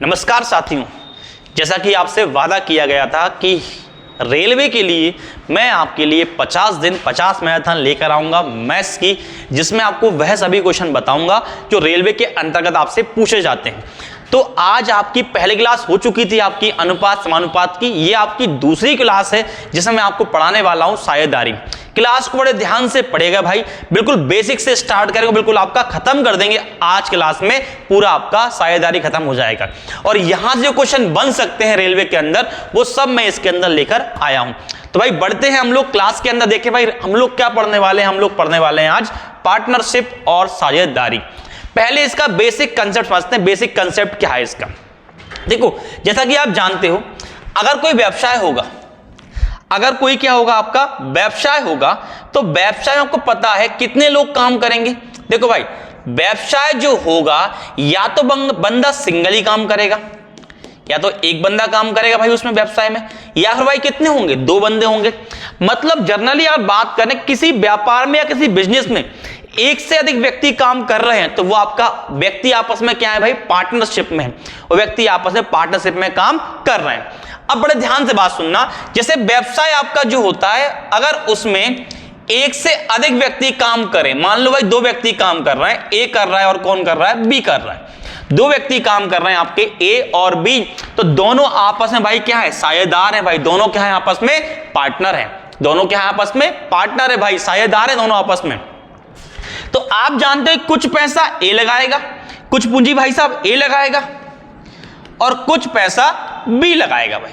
नमस्कार साथियों, जैसा कि आपसे वादा किया गया था कि रेलवे के लिए मैं आपके लिए 50 दिन 50 मैराथन लेकर आऊंगा मैथ्स की, जिसमें आपको वह सभी क्वेश्चन बताऊंगा जो रेलवे के अंतर्गत आपसे पूछे जाते हैं। तो आज आपकी पहली क्लास हो चुकी थी आपकी अनुपात समानुपात की, ये आपकी दूसरी क्लास है जिसमें मैं आपको पढ़ाने वाला हूं साझेदारी। क्लास को बड़े ध्यान से पढ़ेगा भाई, बिल्कुल बेसिक से स्टार्ट करेंगे, बिल्कुल आपका खत्म कर देंगे आज क्लास में, पूरा आपका साझेदारी खत्म हो जाएगा। और यहां से जो क्वेश्चन बन सकते हैं रेलवे के अंदर वो सब मैं इसके अंदर लेकर आया हूं। तो भाई बढ़ते हैं हम लोग क्लास के अंदर। देखें भाई हम लोग क्या पढ़ने वाले हैं, हम लोग पढ़ने वाले हैं आज पार्टनरशिप और साझेदारी। पहले इसका बेसिक कंसेप्ट समझते हैं। बेसिक कंसेप्ट क्या है इसका? देखो, जैसा कि आप जानते हो, अगर कोई व्यवसाय होगा, अगर कोई क्या होगा, आपका व्यवसाय होगा, तो व्यवसाय में आपको पता है कितने लोग काम करेंगे। देखो भाई, व्यवसाय जो होगा या तो बंदा सिंगल ही काम करेगा, या तो एक बंदा काम करेगा भाई उसमें व्यवसाय में, या फिर भाई कितने होंगे, दो बंदे होंगे। मतलब जनरली आप बात करें किसी व्यापार में या किसी बिजनेस में एक से अधिक व्यक्ति काम कर रहे हैं तो वो आपका व्यक्ति आपस में क्या है भाई, पार्टनरशिप में है। वो व्यक्ति आपस में पार्टनरशिप में काम कर रहे हैं। अब बड़े ध्यान से बात सुनना, जैसे व्यवसाय आपका जो होता है, अगर उसमें एक से अधिक व्यक्ति काम करें, मान लो भाई दो व्यक्ति काम कर रहे हैं, ए कर रहा है और कौन कर रहा है, बी कर रहा है। दो व्यक्ति काम कर रहे हैं आपके ए और बी, तो दोनों आपस में भाई क्या है, साझेदार है भाई, दोनों क्या है आपस में, पार्टनर है। दोनों क्या है आपस में, पार्टनर है भाई, साझेदार है दोनों आपस में। तो आप जानते हैं कुछ पैसा ए लगाएगा, कुछ पूंजी भाई साहब ए लगाएगा, और कुछ पैसा बी लगाएगा भाई,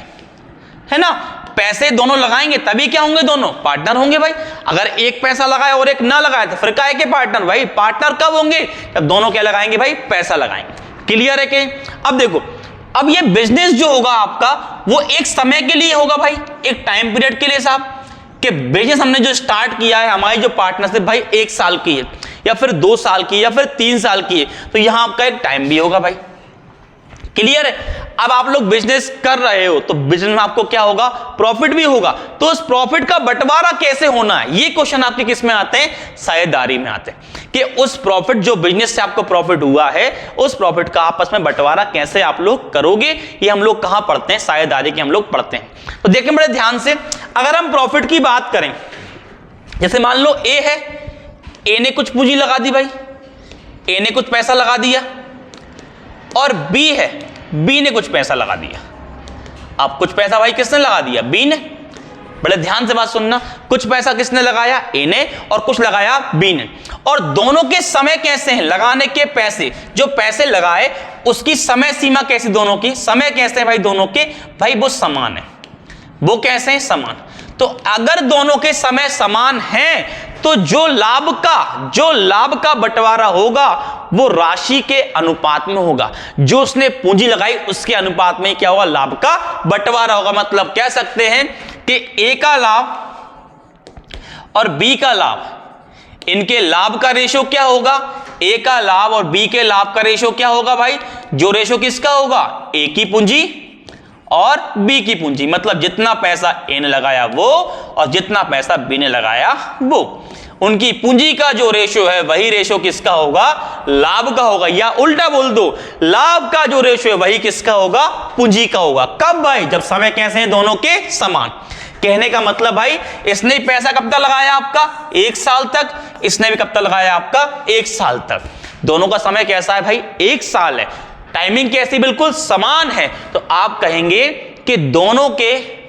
है ना। पैसे दोनों लगाएंगे तभी क्या होंगे, दोनों पार्टनर होंगे भाई। अगर एक पैसा लगाया और एक ना लगाया तो फिर काहे के पार्टनर भाई, पार्टनर कब होंगे, जब दोनों क्या लगाएंगे भाई, पैसा लगाएंगे। क्लियर है कि? अब देखो, अब ये बिजनेस जो होगा आपका वो एक समय के लिए होगा भाई, एक टाइम पीरियड के लिए साहब, कि बिजनेस हमने जो स्टार्ट किया है, हमारी जो पार्टनरशिप भाई 1 साल की है, या फिर 2 साल की, या फिर 3 साल की है, तो यहां आपका एक टाइम भी होगा भाई। क्लियर है? अब आप लोग बिजनेस कर रहे हो तो बिजनेस में आपको क्या होगा, प्रॉफिट भी होगा। तो उस प्रॉफिट का बंटवारा कैसे होना है, ये क्वेश्चन आपके किस में आते हैं, साझेदारी में आते हैं, कि उस प्रॉफिट जो बिजनेस से आपको प्रॉफिट हुआ है, उस प्रॉफिट का आपस में बंटवारा कैसे आप लोग करोगे, ये हम लोग कहां पढ़ते हैं, साझेदारी के हम लोग पढ़ते हैं। तो देखें बड़े ध्यान से, अगर हम प्रॉफिट की बात करें, जैसे मान लो ए है, ए ने कुछ पूंजी लगा दी भाई, ए ने कुछ पैसा लगा दिया, और बी है, बी ने कुछ पैसा लगा दिया। अब कुछ पैसा भाई किसने लगा दिया, बी ने। बड़े ध्यान से बात सुनना, कुछ पैसा किसने लगाया, ए ने, और कुछ लगाया बी ने। और दोनों के समय कैसे हैं, लगाने के पैसे, जो पैसे लगाए उसकी समय सीमा कैसी, दोनों की समय कैसे है भाई, दोनों के भाई वो समान है। वो कैसे हैं, समान। तो अगर दोनों के समय समान हैं तो जो लाभ का बंटवारा होगा वो राशि के अनुपात में होगा, जो उसने पूंजी लगाई उसके अनुपात में क्या होगा, लाभ का बंटवारा होगा। मतलब कह सकते हैं कि ए का लाभ और बी का लाभ, इनके लाभ का रेशो क्या होगा, ए का लाभ और बी के लाभ का रेशो क्या होगा भाई, जो रेशो किसका होगा, ए की पूंजी और बी की पूंजी। मतलब जितना पैसा ए ने लगाया वो और जितना पैसा बी ने लगाया वो, उनकी पूंजी का जो रेशो है वही रेशो किसका होगा, लाभ का होगा। या उल्टा बोल दो, लाभ का जो रेशो है वही किसका होगा, पूंजी का होगा। कब भाई, जब समय कैसे हैं, दोनों के समान। कहने का मतलब भाई, इसने पैसा कब तक लगाया आपका, 1 साल तक, इसने भी कब तक लगाया आपका, 1 साल तक। दोनों का समय कैसा है भाई, 1 साल है। टाइमिंग कैसी, बिल्कुल समान है। तो आप कहेंगे कि दोनों के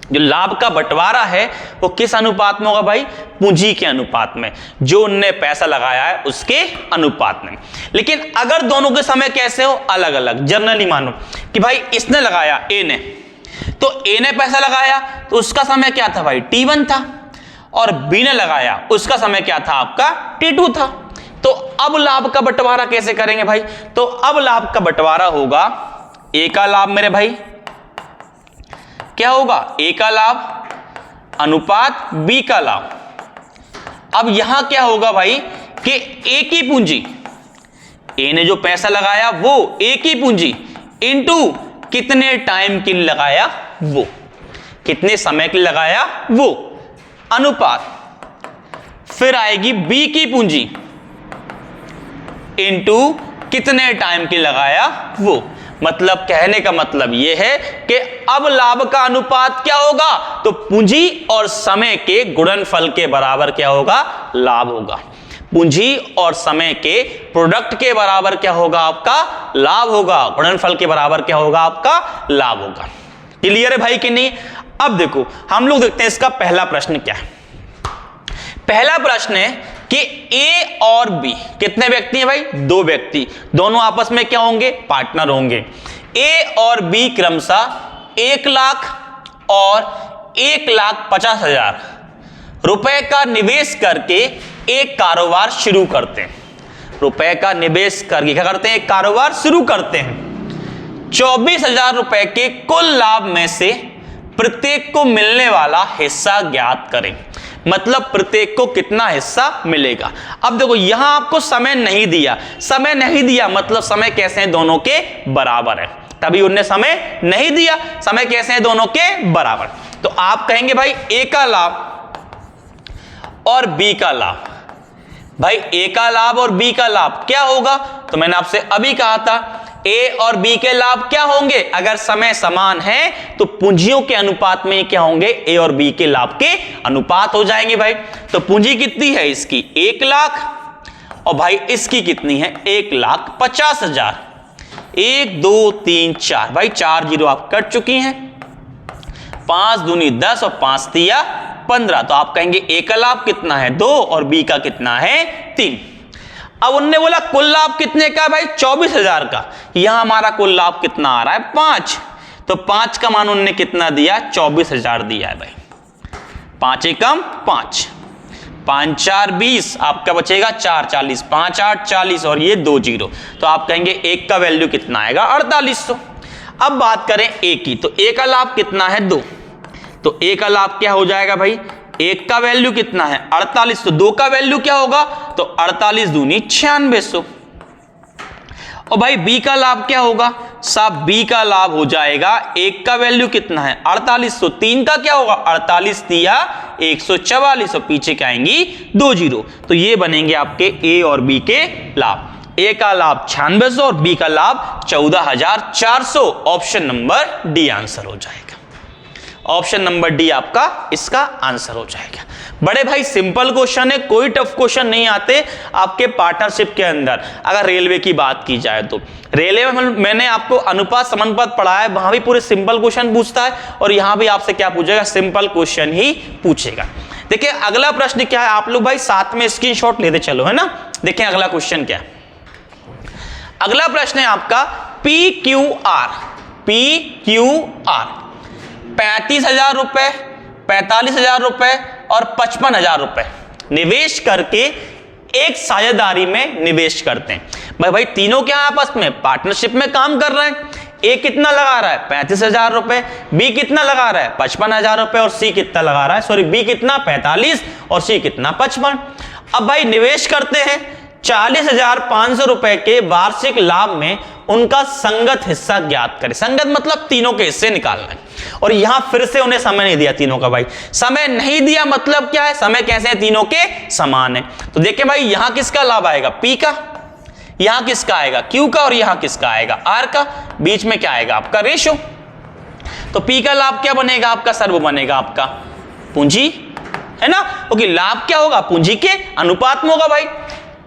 जो लाभ का बंटवारा है वो किस अनुपात में होगा भाई, पूंजी के अनुपात में, जो उनने पैसा लगाया है उसके अनुपात में। लेकिन अगर दोनों के समय कैसे हो, अलग अलग, जनरली मानो कि भाई इसने लगाया, ए ने, तो ए ने पैसा लगाया तो उसका समय क्या था भाई, T1 था, और बी ने लगाया उसका समय क्या था आपका, T2 था। तो अब लाभ का बंटवारा कैसे करेंगे भाई, तो अब लाभ का बंटवारा होगा, ए का लाभ मेरे भाई क्या होगा, ए का लाभ अनुपात बी का लाभ। अब यहां क्या होगा भाई कि ए की पूंजी, ए ने जो पैसा लगाया वो ए की पूंजी इनटू कितने टाइम के लिए लगाया वो, कितने समय के लिए लगाया वो, अनुपात। फिर आएगी बी की पूंजी इनटू कितने टाइम के लगाया वो, मतलब कहने का मतलब यह है कि अब लाभ का अनुपात क्या होगा, तो पूंजी और समय के गुणनफल के बराबर क्या होगा, लाभ होगा। पूंजी और समय के प्रोडक्ट के बराबर क्या होगा, आपका लाभ होगा। गुणनफल के बराबर क्या होगा, आपका लाभ होगा। क्लियर है भाई कि नहीं? अब देखो हम लोग देखते हैं इसका पहला प्रश्न क्या है। पहला प्रश्न है कि ए और बी कितने व्यक्ति हैं भाई, 2 व्यक्ति, दोनों आपस में क्या होंगे, पार्टनर होंगे। ए और बी क्रमशः 1 लाख और 1,50,000 रुपए का निवेश करके एक कारोबार शुरू करते हैं। रुपए का निवेश करके क्या करते हैं, एक कारोबार शुरू करते हैं। 24,000 रुपए के कुल लाभ में से प्रत्येक को मिलने वाला हिस्सा ज्ञात करें। मतलब प्रत्येक को कितना हिस्सा मिलेगा। अब देखो यहां आपको समय नहीं दिया, समय नहीं दिया मतलब समय कैसे हैं, दोनों के बराबर है, तभी उनने समय नहीं दिया। समय कैसे हैं, दोनों के बराबर। तो आप कहेंगे भाई ए का लाभ और बी का लाभ, भाई ए का लाभ और बी का लाभ क्या होगा, तो मैंने आपसे अभी कहा था ए और बी के लाभ क्या होंगे, अगर समय समान है तो पूंजियों के अनुपात में क्या होंगे, ए और बी के लाभ के अनुपात हो जाएंगे भाई। तो पूंजी कितनी है इसकी 1 लाख और भाई इसकी कितनी है 1,50,000। 1 2 3 4 भाई 4 जीरो आप कट चुकी हैं। 5 दूनी 10 और 5 तिया 15। तो आप कहेंगे ए का लाभ कितना है 2 और बी का कितना है 3। अब उनने बोला कुल लाभ कितने का भाई 24,000 का। यहां हमारा कुल लाभ कितना आ रहा है 5। तो 5 का मान उनने कितना दिया 24,000 दिया है भाई। 5 एकम 5, 5 4 20, आपका बचेगा 4 40, 5 8 40 और ये 2 जीरो। तो आप कहेंगे एक का वैल्यू कितना आएगा 4800। अब बात करें ए की, तो ए का लाभ कितना है 2। तो ए का लाभ क्या हो जाएगा भाई, एक का वैल्यू कितना है 48, तो 2 का वैल्यू क्या होगा, तो 48 दूनी 9600। और भाई बी का लाभ क्या होगा साहब, बी का लाभ हो जाएगा एक का वैल्यू कितना है 48, तो 3 का क्या होगा 48 दिया 144 और पीछे क्या आएंगी 2 जीरो। तो ये बनेंगे आपके ए और बी के लाभ। ए का लाभ 9600 और बी का लाभ 14,400। ऑप्शन नंबर डी आंसर हो जाएगा। ऑप्शन नंबर डी आपका इसका आंसर हो जाएगा। बड़े भाई सिंपल क्वेश्चन है, कोई टफ क्वेश्चन नहीं आते आपके पार्टनरशिप के अंदर। अगर रेलवे की बात की जाए तो रेलवे में मैंने आपको अनुपात समानुपात पढ़ाया है, वहां भी पूरे सिंपल क्वेश्चन पूछता है और यहां भी आपसे क्या पूछेगा, सिंपल क्वेश्चन ही पूछेगा। देखिए अगला प्रश्न क्या है, आप लोग भाई साथ में स्क्रीनशॉट लेते चलो, है ना। देखें अगला क्वेश्चन क्या है। अगला प्रश्न है आपका PQR। 35,000 रुपए, 45,000 रुपए और 55,000 रुपए निवेश करके एक साझेदारी में निवेश करते हैं। भाई तीनों क्या आपस में पार्टनरशिप में काम कर रहे हैं। ए कितना लगा रहा है 35,000 रुपए, बी कितना लगा रहा है 55,000 रुपए और सी कितना लगा रहा है, सॉरी बी कितना 45 और सी कितना 55। अब भाई निवेश करते हैं 40,500 रुपए के वार्षिक लाभ में उनका संगत हिस्सा ज्ञात करें। संगत मतलब तीनों के हिस्से निकालना है। और यहां फिर से उन्हें समय नहीं दिया तीनों का, भाई समय नहीं दिया मतलब क्या है, समय कैसे है तीनों के समान है। तो देखिए भाई यहां किसका लाभ आएगा पी का, यहां किसका आएगा क्यू का और यहां किसका आएगा आर का, बीच में क्या आएगा आपका रेशो। तो पी का लाभ क्या बनेगा आपका सर, वो बनेगा आपका पूंजी, है ना, क्योंकि लाभ क्या होगा पूंजी के अनुपात में होगा भाई।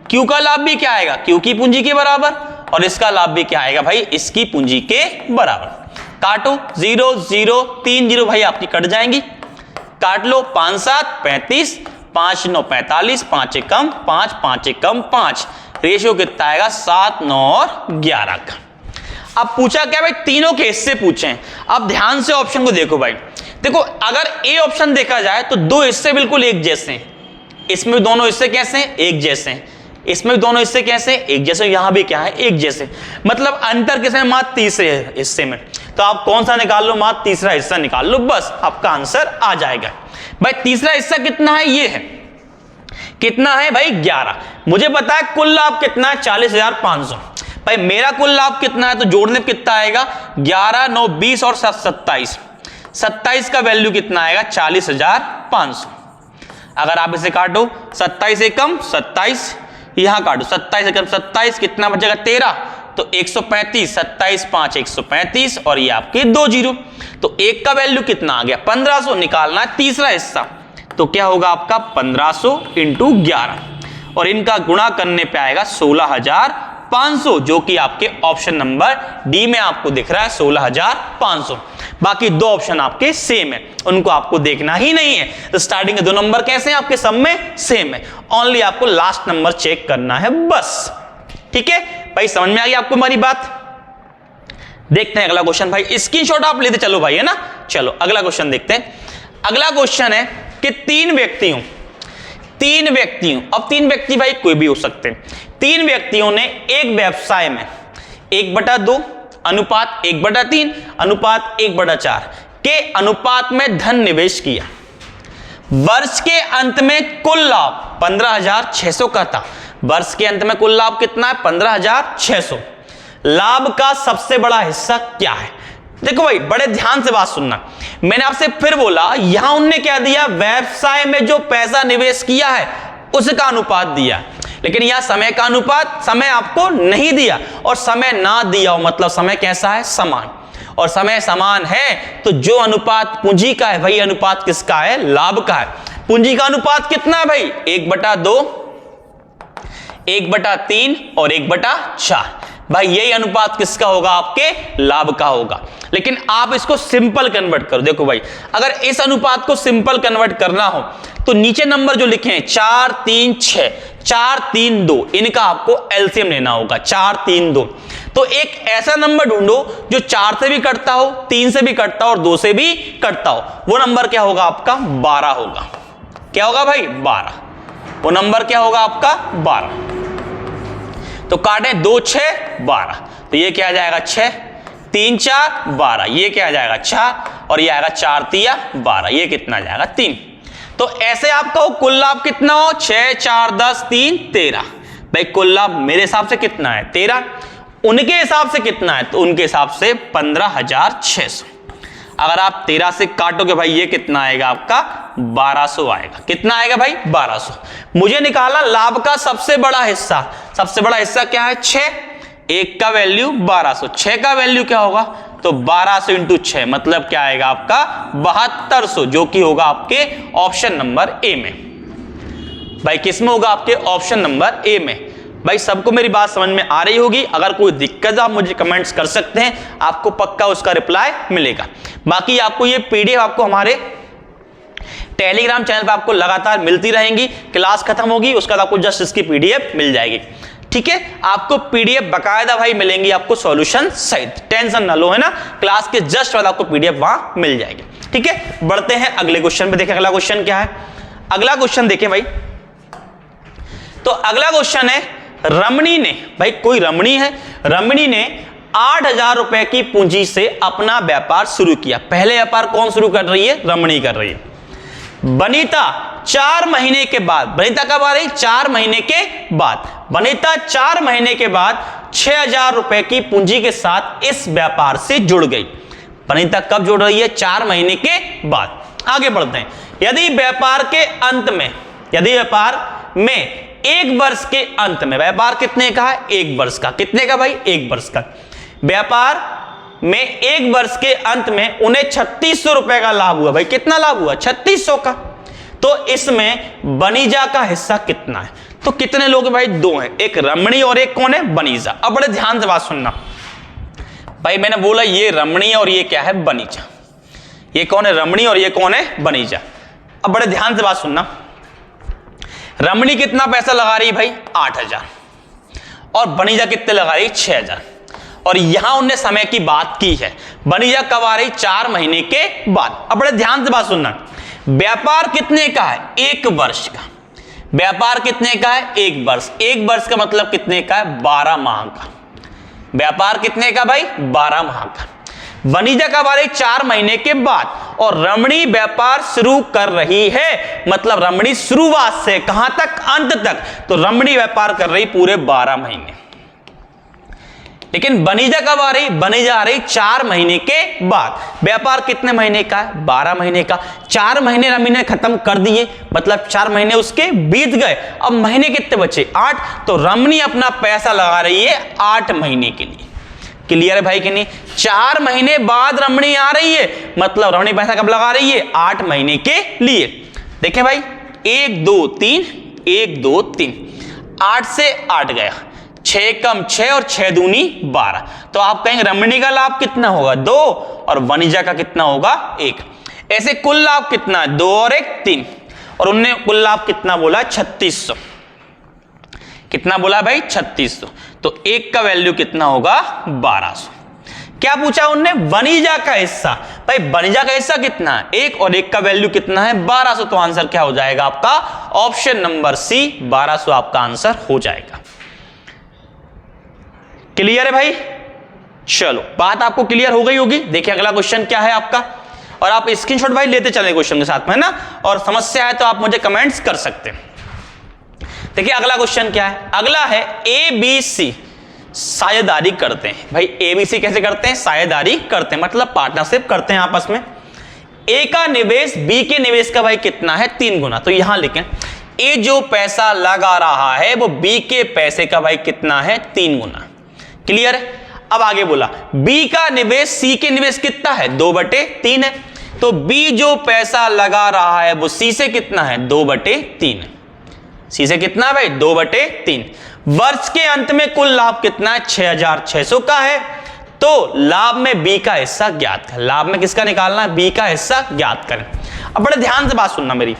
क्यू का लाभ भी क्या आएगा क्यू की पूंजी के बराबर और इसका लाभ भी क्या आएगा भाई इसकी पूंजी के बराबर। काटो 0 0 3 जीरो भाई आपकी कट जाएंगी, काट लो 5 7 35, 5 9 45, 5 एकम 5, 5 एकम 5, रेशियो कितना आएगा 7 9 और 11 का। अब पूछा क्या भाई तीनों के हिस्से पूछे। अब ध्यान से ऑप्शन को देखो भाई, देखो अगर ए ऑप्शन देखा जाए तो दो हिस्से बिल्कुल एक जैसे हैं, इसमें दोनों हिस्से कैसे हैं एक जैसे हैं, इसमें दोनों हिस्से कैसे एक जैसे, यहां भी क्या है एक जैसे, मतलब अंतर किसमें मात्र तीसरे हिस्से में। तो आप कौन सा निकाल लो, मात्र तीसरा हिस्सा निकाल लो, बस आपका आंसर आ जाएगा। भाई तीसरा हिस्सा कितना है, ये है कितना है भाई 11। मुझे पता है कुल लाभ कितना है 40,500। भाई मेरा कुल लाभ कितना है तो जोड़ने कितना आएगा 11 9 20 और 27, 27 का वैल्यू कितना आएगा 40,500। अगर आप इसे काटो 27 एकम 27, यहां काटो 27 एकम 27 कितना बचेगा 13, तो 135, 27 5 135 और ये आपके 2 जीरो। तो एक का वैल्यू कितना आ गया 1500, निकालना है तीसरा हिस्सा, तो क्या होगा आपका 1500 इंटू 11 और इनका गुणा करने पे आएगा 16,500, जो कि आपके ऑप्शन नंबर डी में आपको दिख रहा है 16,500। बाकी दो ऑप्शन आपके सेम है, उनको आपको देखना ही नहीं है। तो स्टार्टिंग के दो नंबर कैसे हैं आपके, सब में सेम है, ओनली आपको लास्ट नंबर चेक करना है बस। ठीक है भाई, समझ में आ गई आपको हमारी बात। देखते हैं अगला क्वेश्चन भाई, स्क्रीनशॉट आप लेते चलो भाई, है ना। चलो अगला क्वेश्चन देखते हैं। अगला क्वेश्चन है कि तीन व्यक्तियों, अब तीन व्यक्ति भाई कोई भी हो सकते हैं, तीन व्यक्तियों ने एक व्यवसाय में 1/2 अनुपात 1/3 अनुपात 1/4 के अनुपात में धन निवेश किया। वर्ष के अंत में कुल लाभ 15,600 का था। वर्ष के अंत में कुल लाभ कितना है 15,600। लाभ का सबसे बड़ा हिस्सा क्या है। देखो भाई बड़े ध्यान से बात सुनना, मैंने आपसे फिर बोला, यहां उनने क्या दिया, व्यवसाय में जो पैसा निवेश किया है उसका अनुपात दिया, लेकिन यहां समय का अनुपात, समय आपको नहीं दिया, और समय ना दिया हो मतलब समय कैसा है, समान, और समय समान है तो जो अनुपात पूंजी का है वही अनुपात किसका है, लाभ का है। पूंजी का अनुपात कितना है भाई 1/2 1/3 और 1/4 भाई, यही अनुपात किसका होगा, आपके लाभ का होगा। लेकिन आप इसको सिंपल कन्वर्ट करो। देखो भाई अगर इस अनुपात को सिंपल कन्वर्ट करना हो तो नीचे नंबर जो लिखे हैं 4 3 6 4 3 2, इनका आपको एलसीएम लेना होगा 4 3 2। तो एक ऐसा नंबर ढूंढो जो 4 से भी कटता हो, 3 से भी कटता हो और 2 से भी कटता हो। वो नंबर क्या होगा आपका 12 होगा। क्या होगा भाई 12। वो नंबर क्या होगा आपका 12। तो काटे 2 6 12, तो ये क्या आ जाएगा 6 3 4 12, ये क्या आ जाएगा 4 और ये आएगा 4 3 12, ये कितना आ जाएगा 3। तो ऐसे आपका हो कुल लाभ कितना हो 6 4 10 3 13। भाई कुल लाभ मेरे हिसाब से कितना है 13, उनके हिसाब से कितना है, तो उनके हिसाब से 15,600। अगर आप 13 से काटोगे भाई ये कितना आएगा आपका 1200 आएगा। कितना आएगा भाई 1200। मुझे निकाला लाभ का सबसे बड़ा हिस्सा, सबसे बड़ा हिस्सा क्या है 6, 1 का वैल्यू 1200, 6 का वैल्यू क्या होगा, तो 1200 इंटू 6 मतलब क्या आएगा आपका 7200, जो कि होगा आपके ऑप्शन नंबर ए में। भाई किस में होगा, आपके ऑप्शन नंबर ए में। भाई सबको मेरी बात समझ में आ रही होगी। अगर कोई दिक्कत आप मुझे कमेंट्स कर सकते हैं, आपको पक्का उसका रिप्लाई मिलेगा। बाकी आपको ये पीडीएफ आपको हमारे टेलीग्राम चैनल पर आपको लगातार मिलती रहेंगी। क्लास खत्म होगी उसके बाद आपको जस्ट इसकी पीडीएफ मिल जाएगी। ठीक है, आपको पीडीएफ बकायदा भाई मिलेंगी आपको सॉल्यूशन सहित, टेंशन ना लो, है ना। क्लास के जस्ट बाद आपको पीडीएफ वहां मिल जाएगी। ठीक है, बढ़ते हैं अगले क्वेश्चन पे। देखें अगला क्वेश्चन क्या है। अगला क्वेश्चन देखें भाई, तो अगला क्वेश्चन है रमणी ने, भाई कोई रमणी है, रमणी ने 8,000 रुपए की पूंजी से अपना व्यापार शुरू किया। पहले व्यापार कौन शुरू कर रही है, रमणी कर रही है। बनीता 4 महीने के बाद, बनीता कब आ रही, 4 महीने के बाद, बनीता 4 महीने के बाद 6,000 रुपए की पूंजी के साथ इस व्यापार से जुड़ गई। बनीता कब जुड़ रही है, 4 महीने के बाद। आगे बढ़ते हैं। यदि व्यापार के अंत में, यदि व्यापार में 1 वर्ष के अंत में, व्यापार कितने का है 1 वर्ष का, कितने का भाई 1 वर्ष का, व्यापार में 1 वर्ष के अंत में उन्हें 3600 रुपए का लाभ हुआ। भाई कितना लाभ हुआ 3600 का। तो इसमें बनीजा का हिस्सा कितना है, तो कितने लोग भाई 2 हैं, एक रमणी और एक कौन है बनीजा। अब बड़े ध्यान से बात सुनना भाई, मैंने बोला ये रमणी और ये क्या है बनीजा। ये कौन है रमणी और ये कौन है बनीजा। अब बड़े ध्यान से बात सुनना, रमणी कितना पैसा लगा रही भाई 8,000 और बनीजा कितने लगा रही 6,000। और यहां उनने समय की बात की है, बनीजा कब आ रही 4 महीने के बाद। अब बड़े ध्यान से बात सुनना, व्यापार कितने का है 1 वर्ष का, व्यापार कितने का है 1 वर्ष, 1 वर्ष का मतलब कितने का है 12 माह का, व्यापार कितने का भाई 12 माह का। बनीजा कब आ रही 4 महीने के बाद, और रमणी व्यापार शुरू कर रही है, मतलब रमणी शुरुआत से कहां तक अंत तक, तो रमणी व्यापार कर रही पूरे 12 महीने। लेकिन वनिजा कब आ रही? वनिजा आ रही 4 महीने के बाद। व्यापार कितने महीने का है? 12 महीने का। 4 महीने रमणी ने खत्म कर दिए, मतलब 4 महीने उसके बीत गए। अब महीने कितने बचे? 8। तो रमणी अपना पैसा लगा रही है 8 महीने के लिए। क्लियर है भाई कि नहीं? 4 महीने बाद रमणी आ रही है, मतलब रमणी पैसा कब लगा रही है? 8 महीने के लिए। देखें भाई, 1 2 3 1 2 3, 8 से 8 गया, 6 कम 6 और 6 दूनी 12। तो आप कहेंगे रमणी का लाभ कितना होगा? 2, और वनिजा का कितना होगा? 1। ऐसे कुल लाभ कितना है? 2 और 1 3, और उनने कुल लाभ कितना बोला? 3600। कितना बोला भाई? 3600। तो 1 का वैल्यू कितना होगा? 1200। क्या पूछा उनने? वनिजा का हिस्सा। भाई वनिजा का हिस्सा कितना है? 1, और 1 का वैल्यू कितना है? 1200। तो आंसर क्या हो जाएगा आपका? ऑप्शन नंबर सी, 1200 आपका आंसर हो जाएगा। क्लियर है भाई? चलो, बात आपको क्लियर हो गई होगी। देखिए अगला क्वेश्चन क्या है आपका, और आप स्क्रीनशॉट भाई लेते चले क्वेश्चन के साथ में ना, और समस्या है तो आप मुझे कमेंट्स कर सकते हैं। देखिए अगला क्वेश्चन क्या है? अगला है ABC साझेदारी करते हैं। भाई ABC कैसे करते हैं? साझेदारी करते हैं, मतलब पार्टनरशिप करते हैं आपस में। A का निवेश B के निवेश का भाई कितना है? 3 गुना। तो यहां लिखें A जो पैसा लगा रहा है वो B के पैसे का भाई कितना है? 3 गुना। क्लियर है? अब आगे बोला B का निवेश C के निवेश कितना है? 2/3 है। तो B जो पैसा लगा रहा है वो C से कितना है? 2/3 है। C से कितना है भाई? 2/3। वर्ष के अंत में कुल लाभ कितना है? 6600 का है। तो लाभ में B का हिस्सा ज्ञात करें। लाभ में किसका निकालना है? B का हिस्सा ज्ञात करें। अब बड़े ध्यान से बात सुनना मेरी,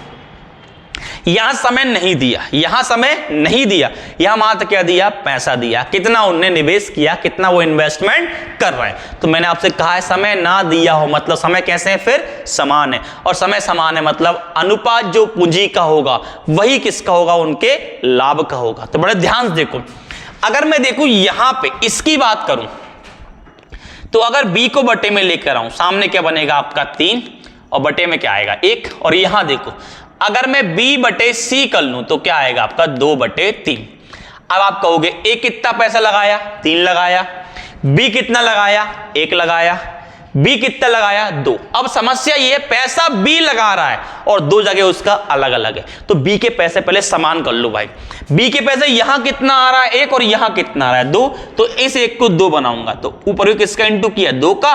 यहां समय नहीं दिया, यहां समय नहीं दिया, यहां मात्र क्या दिया? पैसा दिया। कितना उनने निवेश किया, कितना वो इन्वेस्टमेंट कर रहे हैं। तो मैंने आपसे कहा है समय ना दिया हो मतलब समय कैसे है? फिर समान है, और समय समान है मतलब अनुपात जो पूंजी का होगा वही किसका होगा? उनके लाभ का होगा। तो बड़े ध्यान से देखो, अगर मैं देखूं यहां पे इसकी बात करूं तो अगर B को बटे में लेकर आऊं, सामने क्या बनेगा आपका? 3, और बटे में क्या आएगा? 1। और यहां देखो अगर मैं B/C कर लूं तो क्या आएगा आपका? 2/3। अब आप कहोगे A कितना पैसा लगाया? 3 लगाया। B कितना लगाया? 1 लगाया। B कितना लगाया? 2। अब समस्या ये है पैसा B लगा रहा है और 2 जगह उसका अलग अलग है। तो B के पैसे पहले समान कर लो भाई। B के पैसे यहां कितना आ रहा है? 1, और यहां कितना आ रहा है? 2। तो इस 1 को 2 बनाऊंगा, तो ऊपर भी किसका इंटू किया? 2 का,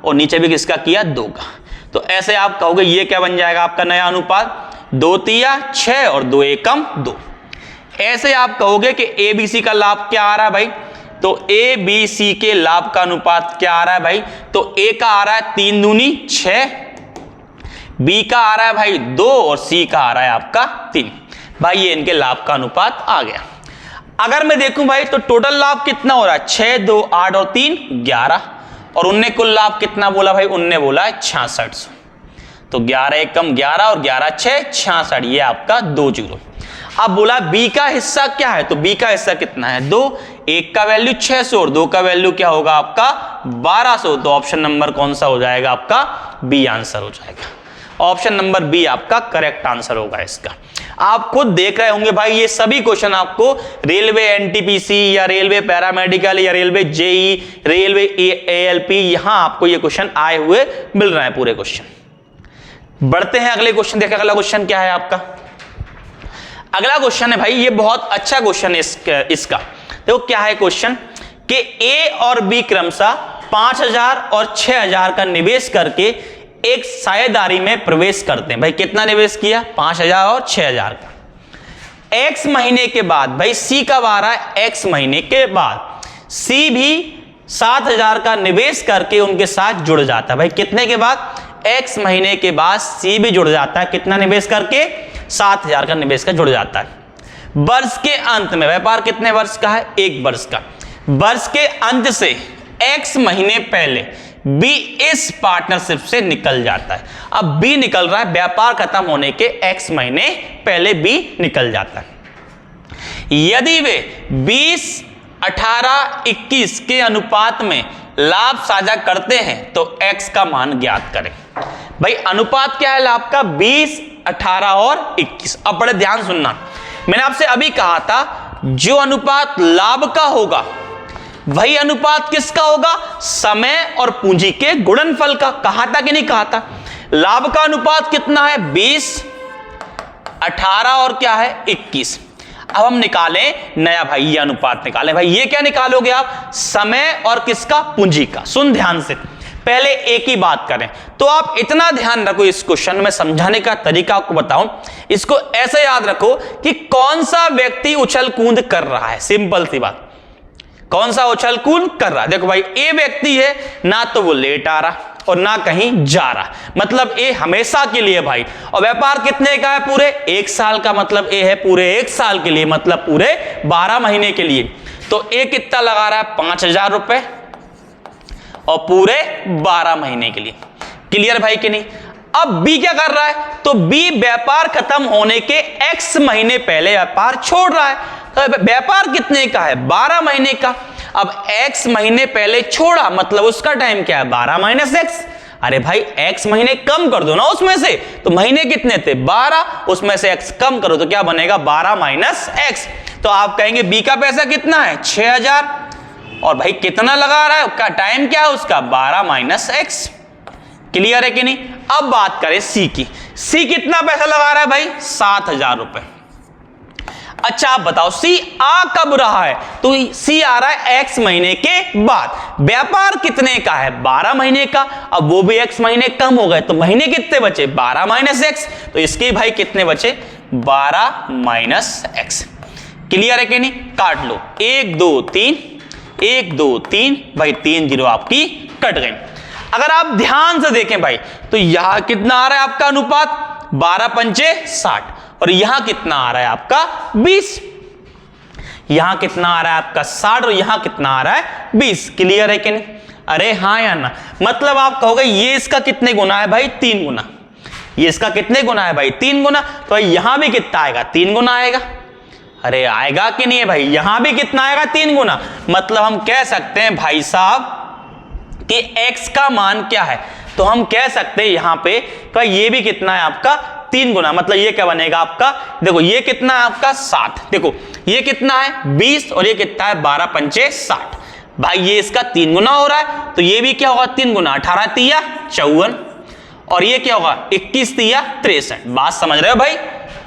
और नीचे भी किसका किया? 2 का। तो ऐसे आप कहोगे ये क्या बन जाएगा आपका नया अनुपात? 2 3 6 और 2 एकम 2। ऐसे आप कहोगे कि ABC का लाभ क्या आ रहा है भाई? तो ABC के लाभ का अनुपात क्या आ रहा है भाई? तो A का आ रहा है 3 दूनी 6, B का आ रहा है भाई 2, और C का आ रहा है आपका 3। भाई ये इनके लाभ का अनुपात आ गया। अगर मैं देखूं भाई तो टोटल लाभ कितना हो रहा है? 6 2 8 और 3 11, और उनने कुल लाभ कितना बोला भाई? उनने बोला है 6600। तो 11 एकम 11 और 11 6 66, ये आपका 2 0। अब बोला B का हिस्सा क्या है? तो B का हिस्सा कितना है? 2। 1 का वैल्यू 600 और 2 का वैल्यू क्या होगा आपका? 1200। तो ऑप्शन नंबर कौन सा हो जाएगा आपका? B आंसर हो जाएगा। ऑप्शन नंबर B आपका करेक्ट आंसर होगा इसका। आप खुद देख रहे होंगे भाई ये सभी क्वेश्चन आपको रेलवे NTPC या रेलवे पैरामेडिकल या रेलवे JEE, रेलवे ALP, यहां आपको ये क्वेश्चन आए हुए मिल रहे हैं पूरे क्वेश्चन। बढ़ते हैं अगले क्वेश्चन। देखिए अगला क्वेश्चन क्या है आपका? अगला क्वेश्चन है भाई, ये बहुत अच्छा क्वेश्चन है इसका। देखो क्या है क्वेश्चन कि A और B क्रमशः 5000 और 6000 का निवेश करके एक साझेदारी में प्रवेश करते हैं। भाई कितना निवेश किया? 5000 और 6000 का। X महीने के बाद, भाई C कब आ रहा है? X महीने के बाद C भी 7000 का निवेश करके उनके साथ जुड़ जाता है। भाई कितने के बाद? X महीने के बाद C भी जुड़ जाता है। कितना निवेश करके? 7000 का निवेश का जुड़ जाता है। वर्ष के अंत में, व्यापार कितने वर्ष का है? 1 वर्ष का। वर्ष के अंत से X महीने पहले B इस पार्टनरशिप से निकल जाता है। अब B निकल रहा है, व्यापार खत्म होने के X महीने पहले B निकल जाता है। यदि वे 20 18 21 के अनुपात में लाभ साझा करते हैं तो X का मान ज्ञात करें। भाई अनुपात क्या है लाभ का? 20 18 और 21। अब बड़े ध्यान सुनना, मैंने आपसे अभी कहा था जो अनुपात लाभ का होगा वही अनुपात किसका होगा? समय और पूंजी के गुणनफल का। कहा था कि नहीं कहा था? लाभ का अनुपात कितना है? 20, 18 और क्या है? 21। अब हम निकालें नया भाई, ये अनुपात निकालें भाई। ये क्या निकालोगे आप? समय और किसका? पूंजी का। सुन ध्यान से, पहले एक ही बात करें तो आप इतना ध्यान रखो, इस क्वेश्चन में समझाने का तरीका आपको बताऊं। इसको ऐसे याद रखो कि कौन सा व्यक्ति उछल कूद कर रहा है। सिंपल सी बात, कौन सा उछल कूद कर रहा है? देखो भाई, ए व्यक्ति है, ना तो वो लेट आ रहा और ना कहीं जा रहा, मतलब ए हमेशा के लिए भाई। और व्यापार कितने का है? पूरे 1 साल का, मतलब ए है पूरे 1 साल के लिए, मतलब पूरे 12 महीने के लिए। तो ए कितना लगा रहा है? 5000 रुपए और पूरे 12 महीने के लिए। क्लियर भाई कि नहीं? अब बी क्या कर रहा है? तो बी व्यापार खत्म होने के x महीने पहले व्यापार छोड़ रहा है। तो व्यापार कितने का है? 12 महीने का। अब x महीने पहले छोड़ा, मतलब उसका टाइम क्या है? 12 माइनस x। अरे भाई x महीने कम कर दो ना उसमें से, तो महीने कितने थे? 12, उसमें से x कम करो तो क्या बनेगा? 12 माइनस x। तो आप कहेंगे बी का पैसा कितना है? 6000। और भाई कितना लगा रहा है? उसका टाइम क्या है उसका? 12 माइनस x। क्लियर है कि नहीं? अब बात करें सी की। सी कितना पैसा लगा रहा है भाई? 7000 रुपए। अच्छा आप बताओ सी आ कब रहा है? तो सी आ रहा है x महीने के बाद। व्यापार कितने का है? 12 महीने का। अब वो भी x महीने कम हो गए, तो महीने कितने बचे? 12 माइनस x। तो इसके भाई कितने बचे? 12 माइनस x। क्लियर है कि नहीं? काट लो, 1 2 3, 1 2 3 भाई, 3 0 आपकी कट गई। अगर आप ध्यान से देखें भाई, तो यहां कितना आ रहा है आपका अनुपात? 12 पंचे 60। और यहां कितना आ रहा है आपका? 20। यहां कितना आ रहा है आपका? 60। और यहां कितना आ रहा है? 20। क्लियर है कि नहीं? अरे हाँ या ना? मतलब आप कहोगे ये इसका कितने गुना है भाई? 3 गुना। ये इसका कितने गुना है भाई? 3 गुना। तो यहां भी कितना आएगा? 3 गुना आएगा। अरे आएगा कि नहीं है भाई? यहां भी कितना आएगा? 3 गुना। मतलब हम कह सकते हैं भाई साहब कि x का मान क्या है? तो हम कह सकते हैं यहां पे का ये भी कितना है आपका? 3 गुना। मतलब ये क्या बनेगा आपका? देखो ये कितना है आपका? 7। देखो ये कितना है? 20 और ये कितना है? 12 पंचे 60। भाई ये इसका 3 गुना हो रहा है, तो ये भी क्या होगा? 3 गुना। 18 तिया 54 और ये क्या होगा? 21 तिया 63। बात समझ रहे हो भाई?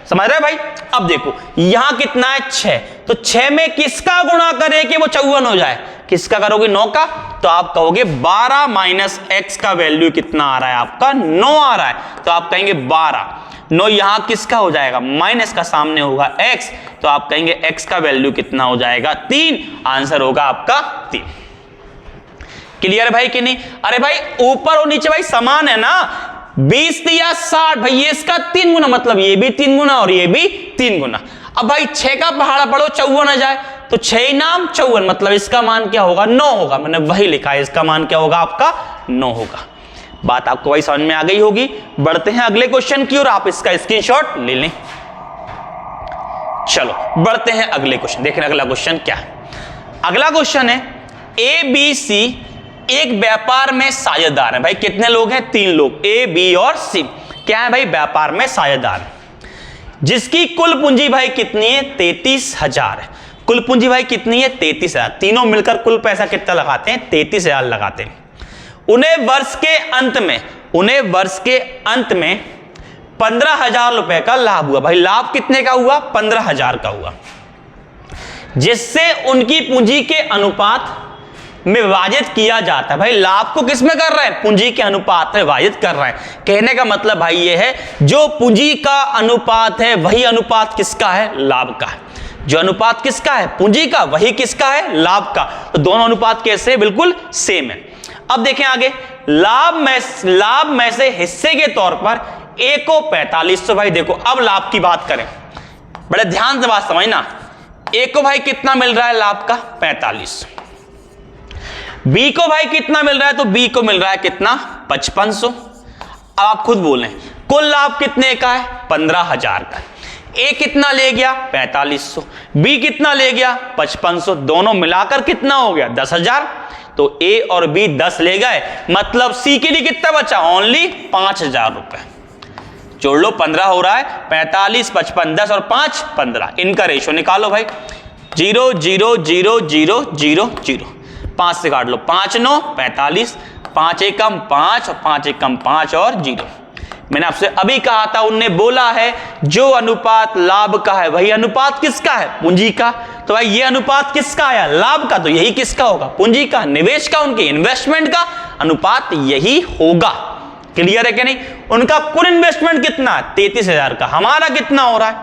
समझ रहे हो भाई? अब देखो यहां कितना है? 6। तो 6 में किसका गुणा करें कि वो 54 हो जाए? किसका करोगे? 9 का। तो आप कहोगे 12 माइनस x का वैल्यू कितना आ रहा है आपका? 9 आ रहा है। तो आप कहेंगे 12। 9 यहां किसका हो जाएगा? माइनस का सामने होगा x, तो आप कहेंगे x का वैल्यू कितना हो जाएगा? 3। आंसर होगा आपका 3। क्लियर भाई कि नहीं? अरे भाई ऊपर और नीचे भाई समान है ना? 20 या 60 भाई, ये इसका 3 गुना, मतलब ये भी 3 गुना और ये भी 3 गुना। अब भाई 6 का पहाड़ा पढ़ो 54 आ जाए, तो 6 नाम 54, मतलब इसका मान क्या होगा? 9 होगा। मैंने वही लिखा है, इसका मान क्या होगा आपका? 9 होगा। बात आपको भाई समझ में आ गई होगी। बढ़ते हैं अगले क्वेश्चन की और आप इसका स्क्रीनशॉट ले लें। चलो बढ़ते हैं अगले क्वेश्चन। देखें अगला क्वेश्चन क्या है। अगला क्वेश्चन है ए बी सी एक व्यापार में साझेदार है। भाई कितने लोग हैं? 3 लोग, ए बी और सी क्या है भाई? व्यापार में साझेदार, जिसकी कुल पूंजी भाई कितनी है? 33,000 है। कुल पूंजी भाई कितनी है? 33,000। तीनों मिलकर कुल पैसा कितना लगाते हैं? 33,000 लगाते हैं। उन्हें वर्ष के अंत में 15,000 रुपए का लाभ हुआ। भाई लाभ कितने का हुआ? 15,000 का हुआ, जिससे उनकी पूंजी के अनुपात में विभाजित किया जाता है। भाई लाभ को किस में कर रहे हैं? पूंजी के अनुपात में विभाजित कर रहे हैं। कहने का मतलब भाई ये है, जो पूंजी का अनुपात है वही अनुपात किसका है? लाभ का है। जो अनुपात किसका है? पूंजी का, वही किसका है? लाभ का। तो दोनों अनुपात कैसे? बिल्कुल सेम है। अब देखें आगे, लाभ में से हिस्से के तौर पर ए को 4500। भाई देखो अब लाभ की बात करें, बड़े ध्यान से बात समझना। ए को भाई कितना मिल रहा है लाभ का? 4500। बी को भाई कितना मिल रहा है? तो बी को मिल रहा है कितना? 5500। अब आप खुद बोलें कुल लाभ कितने का है? 15,000 का। ए कितना ले गया? 4500। बी कितना ले गया? 5500। दोनों मिलाकर कितना हो गया? 10,000। तो ए और बी 10 ले गए, मतलब सी के लिए कितना बचा? ओनली 5,000 रुपए। जोड़ लो, 15 हो रहा है, 45 55 10 और 5 15। इनका रेशो निकालो भाई। 0 0 0 0 0 0। 5 से काट लो, 5 9 45, 5 एकम 5 और 5 एकम 5 और 0। मैंने आपसे अभी कहा था, उनने बोला है जो अनुपात लाभ का है वही अनुपात किसका है, पूंजी का। तो भाई ये अनुपात किसका आया, लाभ का, तो यही किसका होगा, पूंजी का, निवेश का, उनके इन्वेस्टमेंट का अनुपात यही होगा। क्लियर है कि नहीं। उनका कुल इन्वेस्टमेंट कितना है, 33,000 का, हमारा कितना हो रहा है,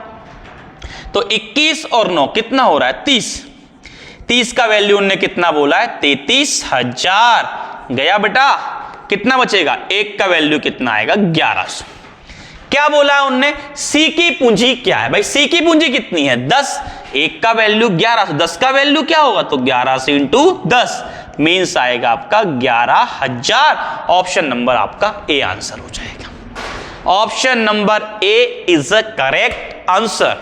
तो 21 और 9 कितना हो रहा है, 30। 30 का वैल्यू उनने कितना बोला है, 33,000 गया बेटा, कितना बचेगा, 1 का वैल्यू कितना आएगा, 1100। क्या बोला है उनने, सी की पूंजी क्या है, भाई सी की पूंजी कितनी है, 10, 1 का वैल्यू 1100, 10 का वैल्यू क्या होगा, तो 1100 इंटू 10 मीन्स आएगा आपका 11,000। ऑप्शन नंबर आपका ए आंसर हो जाएगा। Option number A is a correct answer.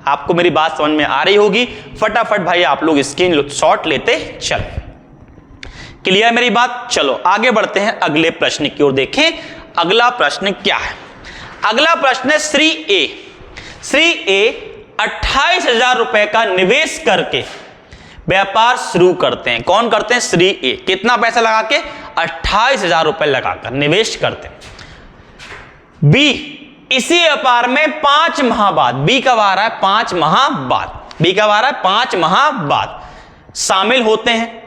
आपको मेरी बात समझ में आ रही होगी, फटाफट भाई आप लोग स्क्रीन शॉट लेते चलो। क्लियर है मेरी बात। चलो आगे बढ़ते हैं अगले प्रश्न की ओर। देखें अगला प्रश्न क्या है। अगला प्रश्न है श्री ए। श्री ए 28,000 रुपए का निवेश करके व्यापार शुरू करते हैं। कौन करते हैं, श्री ए। कितना पैसा लगा के, 28,000 रुपए लगाकर निवेश करते हैं। बी इसी व्यापार में 5 माह बाद, बी कब आ रहा है, 5 माह बाद, बी कब आ रहा है, 5 माह बाद शामिल होते हैं।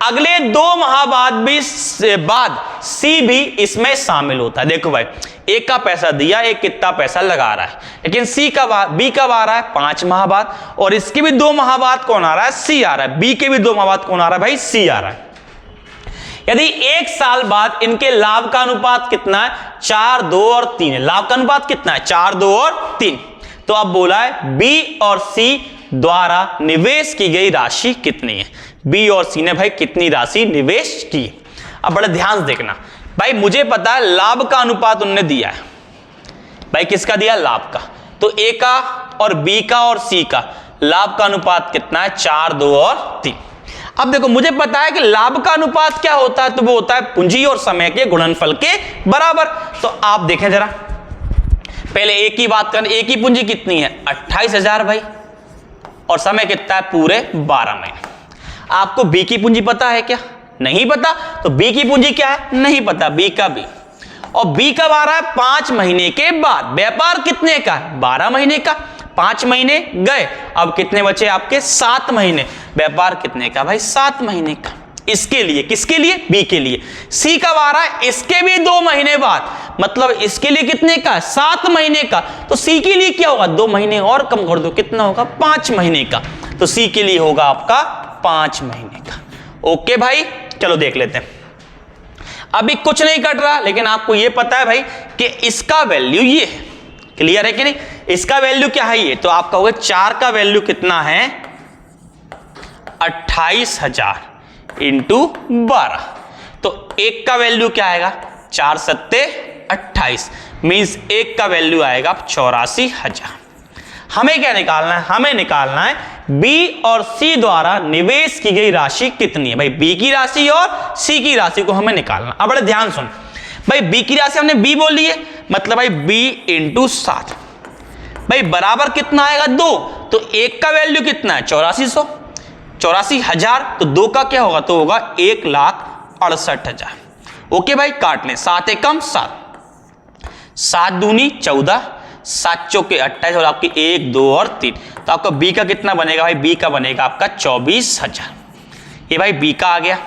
अगले 2 माह बाद सी भी इसमें शामिल होता है। देखो भाई, एक का पैसा दिया, एक कितना पैसा लगा रहा है, लेकिन बी कब आ रहा है, 5 माह बाद, और इसके भी 2 माह बाद कौन आ रहा है, सी आ रहा है। बी के भी 2 माह बाद कौन आ रहा है, भाई सी आ रहा है। यदि 1 साल बाद इनके लाभ का अनुपात कितना है, 4 2 और 3 है। लाभ का अनुपात कितना है, 4 2 और 3। तो अब बोला है बी और सी द्वारा निवेश की गई राशि कितनी है। बी और सी ने भाई कितनी राशि निवेश की। अब बड़े ध्यान से देखना भाई, मुझे पता है लाभ का अनुपात उन्होंने दिया है भाई, किसका दिया, लाभ का। तो ए का और बी का और सी का लाभ का अनुपात कितना है, 4 2 और 3। अब देखो मुझे पता है कि लाभ का अनुपात क्या होता है, तो वो होता है पूंजी और समय के गुणनफल के बराबर। तो आप देखें जरा, पहले ए की बात करें, ए की पूंजी कितनी है, 28,000 भाई, और समय कितना है, पूरे 12 महीने। आपको बी की पूंजी पता है क्या, नहीं पता, तो बी की पूंजी क्या है, नहीं पता, बी का बी। और बी कब आ रहा है, 5 महीने के बाद। व्यापार कितने का, 12 महीने का, 5 महीने गए, अब कितने बचे आपके, 7 महीने। व्यापार कितने का भाई, 7 महीने का। इसके लिए, किसके लिए, बी के लिए। सी कब आ रहा है, इसके भी 2 महीने बाद, मतलब इसके लिए कितने का, 7 महीने का। तो सी के लिए क्या होगा, 2 महीने और कम कर दो, कितना होगा, 5 महीने का। तो सी के लिए होगा आपका 5 महीने का। ओके भाई, चलो देख लेते हैं। अभी कुछ नहीं कट रहा, लेकिन आपको यह पता है भाई कि इसका वैल्यू ये है। क्लियर है कि नहीं, इसका वैल्यू क्या है ये, तो आपका होगा 4 का वैल्यू कितना है, 28,000 इंटू 12। तो 1 का वैल्यू क्या आएगा, 4 सत्ते 28, मीन्स 1 का वैल्यू आएगा 84,000। हमें क्या निकालना है, हमें निकालना है बी और सी द्वारा निवेश की गई राशि कितनी है। भाई बी की राशि और सी की राशि को हमें निकालना। अब बड़े ध्यान सुन भाई, बी की राशि हमने बी बोली है, मतलब भाई बी इंटू 7, भाई बराबर कितना आएगा, 2। तो 1 का वैल्यू कितना है, 8400, 84,000। तो 2 का क्या होगा, तो होगा 1,68,000। ओके भाई, काट लें, 7 एकम 7, 7 दूनी 14, 7 चौके 28, और आपकी 1 2 और 3। तो आपका बी का कितना बनेगा भाई, बी का बनेगा आपका 24,000। ये भाई बी का आ गया।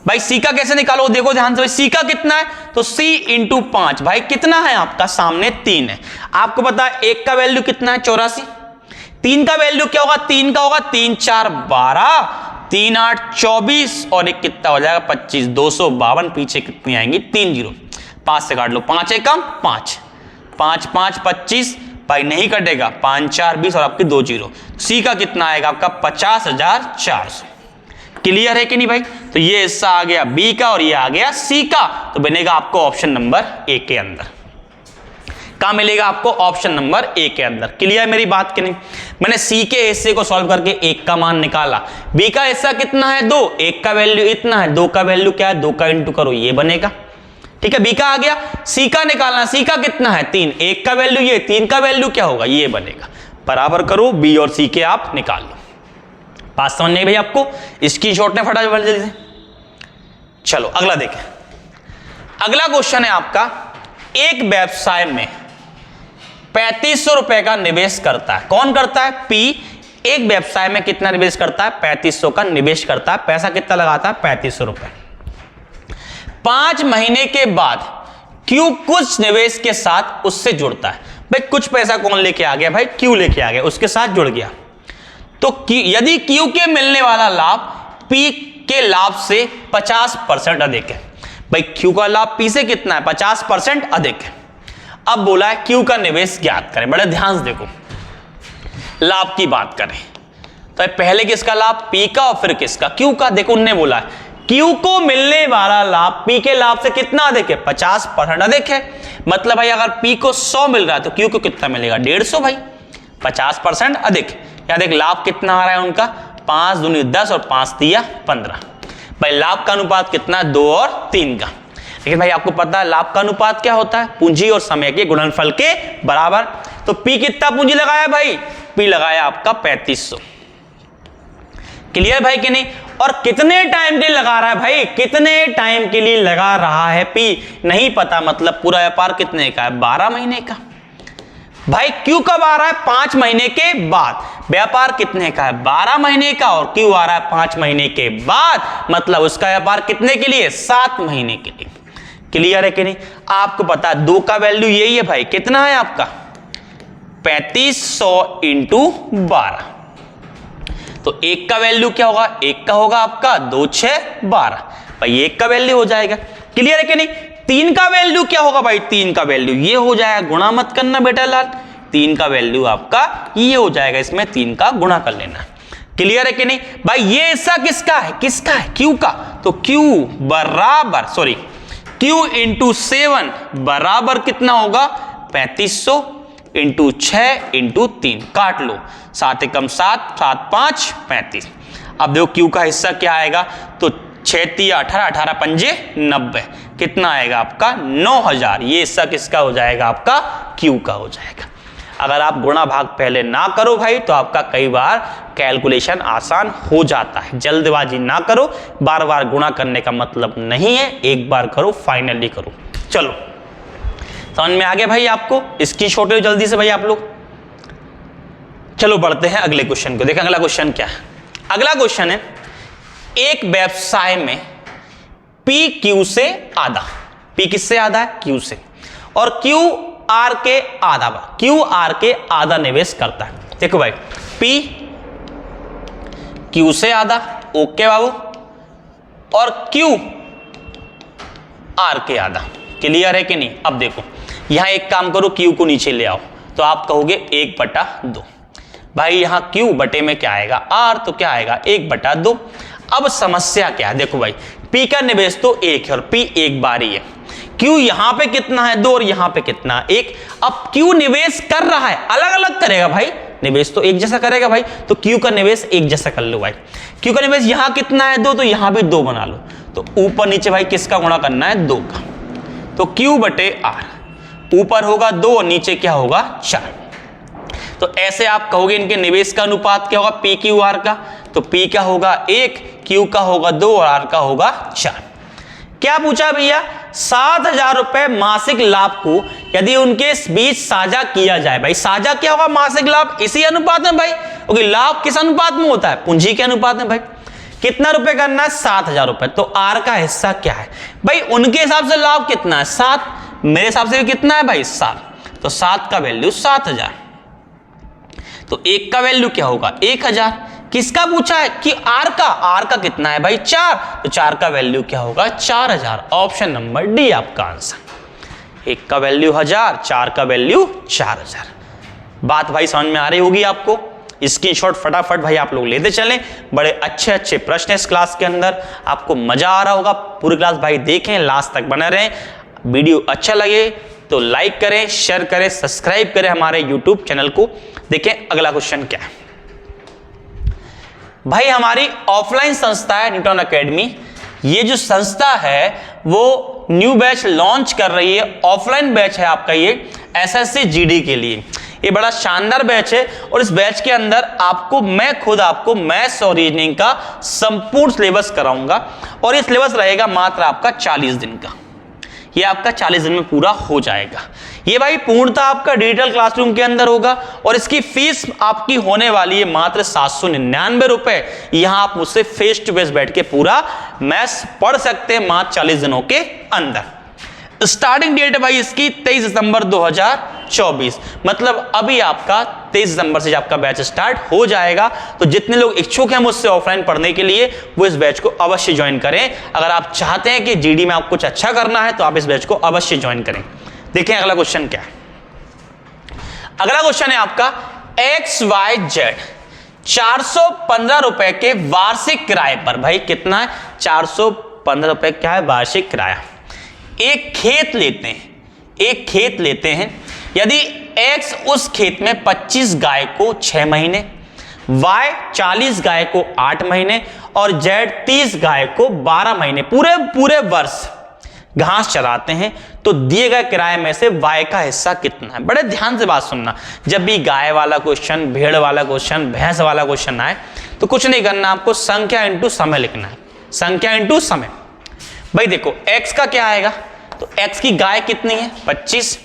भाई सी का कैसे निकालो, देखो ध्यान से, सी का कितना है, तो सी इंटू 5, भाई कितना है आपका, सामने 3 है। आपको पता है 1 का वैल्यू कितना है, 84। 3 का वैल्यू क्या होगा, 3 का होगा 3 4 12, 3 8 24, और एक कितना हो जाएगा 25, 252। पीछे कितनी आएंगी, 3 0, 5 से काट लो, 5 एकम 5, 5 5 25, भाई नहीं कटेगा, 5 4 20, और आपकी 2 0। सी का कितना आएगा आपका 50,400। क्लियर है कि नहीं भाई। तो ये हिस्सा आ गया बी का और ये आ गया सी का, तो बनेगा आपको ऑप्शन नंबर ए के अंदर। कहां मिलेगा आपको, ऑप्शन नंबर ए के अंदर। क्लियर है मेरी बात कि नहीं। मैंने सी के हिस्से को सॉल्व करके 1 का मान निकाला, बी का हिस्सा कितना है 2, 1 का वैल्यू इतना है, 2 का वैल्यू क्या है, 2 का इंटू करो, ये बनेगा। ठीक है, बी का आ गया। सी का निकालना, सी का कितना है 3, 1 का वैल्यू ये, 3 का वैल्यू क्या होगा, ये बनेगा। बराबर करो, बी और सी के आप निकाल लो। बात समझ नहीं भाई आपको? स्क्रीनशॉट ने फटाफट जल्दी से। चलो अगला देखें। अगला क्वेश्चन है आपका, एक व्यवसाय में 3500 रुपए का निवेश करता है। कौन करता है? पी। एक व्यवसाय में कितना निवेश करता है? 3500 का निवेश करता है। पैसा कितना लगाता है? 3500 रुपए। 5 महीने के बाद क्यू कुछ निवेश के साथ उससे जुड़ता है। भाई कुछ पैसा कौन लेके आ गया? भाई क्यू लेके आ गया, उसके साथ जुड़ गया। तो यदि क्यू के मिलने वाला लाभ पी के लाभ से 50% अधिक है। भाई क्यू का लाभ पी से कितना है? 50% अधिक है। अब बोला है क्यू का निवेश ज्ञात करें। बड़े ध्यान से देखो, लाभ की बात करें तो पहले किसका लाभ? पी का, और फिर किसका? क्यू का। देखो उन्होंने बोला है क्यू को मिलने वाला लाभ पी के लाभ से कितना अधिक है? 50% अधिक है। मतलब भाई अगर पी को 100 मिल रहा है तो क्यू को कितना मिलेगा? 150 भाई, 50% अधिक। या देख लाभ कितना आ रहा है उनका? 5 दूनी 10 और 5 तिया 15। भाई लाभ का अनुपात कितना है? 2 और 3 का। लेकिन भाई आपको पता है लाभ का अनुपात क्या होता है? पूंजी और समय के गुणनफल के बराबर। तो पी कितना पूंजी लगाया भाई? पी लगाया आपका 3500। क्लियर भाई कि नहीं? और कितने टाइम के लिए लगा रहा है भाई? कितने टाइम के लिए लगा रहा है पी? नहीं पता। मतलब पूरा व्यापार कितने का है? 12 महीने का। भाई क्यू कब आ रहा है? 5 महीने के बाद। व्यापार कितने का है? 12 महीने का। और क्यू आ रहा है 5 महीने के बाद। मतलब उसका व्यापार कितने के लिए? 7 महीने के लिए। क्लियर है कि नहीं? आपको पता है 2 का वैल्यू यही है भाई। कितना है आपका? 3500 इंटू 12। तो 1 का वैल्यू क्या होगा? 1 का होगा आपका 2 6 12। भाई 1 का वैल्यू हो जाएगा। क्लियर है कि नहीं? 3 का वैल्यू क्या होगा भाई? 3 का वैल्यू ये हो जाएगा। गुणा मत करना बेटा लाल। 3 का वैल्यू आपका ये हो जाएगा। इसमें 3 का गुणा कर लेना। क्लियर है कि नहीं? भाई ये हिस्सा किसका है? किसका है? क्यू का। तो क्यू बराबर क्यू इंटू 7 बराबर कितना होगा? 3500 इंटू 6 इंटू 3। काट लो, 7 एकम 7, 7 5 35। अब देखो क्यू का हिस्सा क्या आएगा? तो 6 तिया 18, 18 पंजे 90। कितना आएगा आपका? 9000। ये हिस्सा किसका हो जाएगा? आपका क्यू का हो जाएगा। अगर आप गुणा भाग पहले ना करो भाई तो आपका कई बार कैलकुलेशन आसान हो जाता है। जल्दबाजी ना करो। बार बार गुणा करने का मतलब नहीं है, एक बार करो, फाइनली करो। चलो समझ में आ गया भाई आपको? स्क्रीनशॉट लो जल्दी से भाई आप लोग। चलो बढ़ते हैं अगले क्वेश्चन को। देखें अगला क्वेश्चन क्या है। अगला क्वेश्चन है, एक व्यवसाय में पी क्यू से आधा। पी किससे आधा है? क्यू से। और क्यू आर के आधा, क्यू आर के आधा निवेश करता है। देखो भाई पी क्यू से आधा, ओके बाबू, और क्यू आर के आधा। क्लियर है कि नहीं? अब देखो यहां एक काम करो, क्यू को नीचे ले आओ तो आप कहोगे 1/2। भाई यहां क्यू बटे में क्या आएगा? आर। तो क्या आएगा? 1/2। अब समस्या क्या है? देखो भाई पी का निवेश तो 1 है और पी एक बार ही है। क्यू यहां पे कितना है? 2 और यहां पे कितना है? 1। अब क्यू निवेश कर रहा है, अलग अलग करेगा भाई, निवेश तो एक जैसा करेगा भाई। तो क्यू का निवेश एक जैसा कर लो भाई। क्यू का निवेश यहां कितना है? 2, तो यहां भी 2 बना लो। तो ऊपर नीचे भाई किसका गुणा करना है? 2 का। तो क्यू बटे आर, ऊपर होगा 2 और नीचे क्या होगा? 4। तो ऐसे आप कहोगे इनके निवेश का अनुपात क्या होगा? पी क्यू आर का। तो पी का होगा 1, क्यू का होगा 2 और आर का होगा 4। क्या पूछा भैया? 7000 रुपए मासिक लाभ को यदि उनके बीच साझा किया जाए। भाई साझा क्या होगा? मासिक लाभ। इसी अनुपात में भाई, क्योंकि लाभ किस अनुपात में होता है? पूंजी के अनुपात में भाई। कितना रुपए करना है? 7000 रुपए। तो आर का हिस्सा क्या है भाई? उनके हिसाब से लाभ कितना है? 7। मेरे हिसाब से कितना है भाई? 7। तो 7 का वैल्यू 7000। तो 1 का वैल्यू क्या होगा? 1000। किसका पूछा है? कि आर का। आर का कितना है भाई? 4। तो 4 का वैल्यू क्या होगा? 4000। ऑप्शन नंबर डी आपका आंसर। 1 का वैल्यू 1000, 4 का वैल्यू 4000। बात भाई समझ में आ रही होगी आपको? स्क्रीनशॉट फटाफट भाई आप लोग लेते चलें। बड़े अच्छे अच्छे प्रश्न इस क्लास के अंदर, आपको मजा आ रहा होगा। पूरी क्लास भाई देखें, लास्ट तक बने रहें। वीडियो अच्छा लगे तो लाइक करें, शेयर करें, सब्सक्राइब करें हमारे यूट्यूब चैनल को। देखें अगला क्वेश्चन क्या है भाई। हमारी ऑफलाइन संस्था है न्यूटन एकेडमी। ये जो संस्था है वो न्यू बैच लॉन्च कर रही है। ऑफलाइन बैच है आपका ये एसएससी जीडी के लिए। ये बड़ा शानदार बैच है और इस बैच के अंदर मैं खुद आपको मैथ्स और रीजनिंग का संपूर्ण सिलेबस कराऊंगा और ये सिलेबस रहेगा मात्र आपका 40 दिन का। ये आपका 40 दिन में पूरा हो जाएगा। ये भाई पूर्णतः आपका डिजिटल क्लासरूम के अंदर होगा और इसकी फीस आपकी होने वाली है मात्र 799 रुपए। यहां आप मुझसे फेस टू फेस बैठ के पूरा मैथ्स पढ़ सकते हैं मात्र 40 दिनों के अंदर। स्टार्टिंग डेट है भाई इसकी 23 दिसंबर 2024, मतलब अभी आपका 23 दिसंबर से आपका बैच स्टार्ट हो जाएगा। तो जितने लोग इच्छुक हैं मुझसे ऑफलाइन पढ़ने के लिए वो इस बैच को अवश्य ज्वाइन करें। अगर आप चाहते हैं कि जीडी में आप कुछ अच्छा करना है तो आप इस बैच को अवश्य ज्वाइन करें। देखें अगला क्वेश्चन क्या है। अगला क्वेश्चन है आपका XYZ 415 रुपए के वार्षिक किराए पर, भाई कितना है 415 रुपए क्या है वार्षिक किराया। एक खेत लेते हैं, यदि X उस खेत में 25 गाय को 6 महीने, Y 40 गाय को 8 महीने और Z 30 गाय को 12 महीने पूरे वर्ष घास चराते हैं तो दिए गए किराए में से Y का हिस्सा कितना है। बड़े ध्यान से बात सुनना, जब भी गाय वाला क्वेश्चन, भेड़ वाला क्वेश्चन, भैंस वाला क्वेश्चन आए तो कुछ नहीं करना, आपको संख्या इंटू समय लिखना है, संख्या इंटू समय। भाई देखो X का क्या आएगा, तो X की गाय कितनी है 25,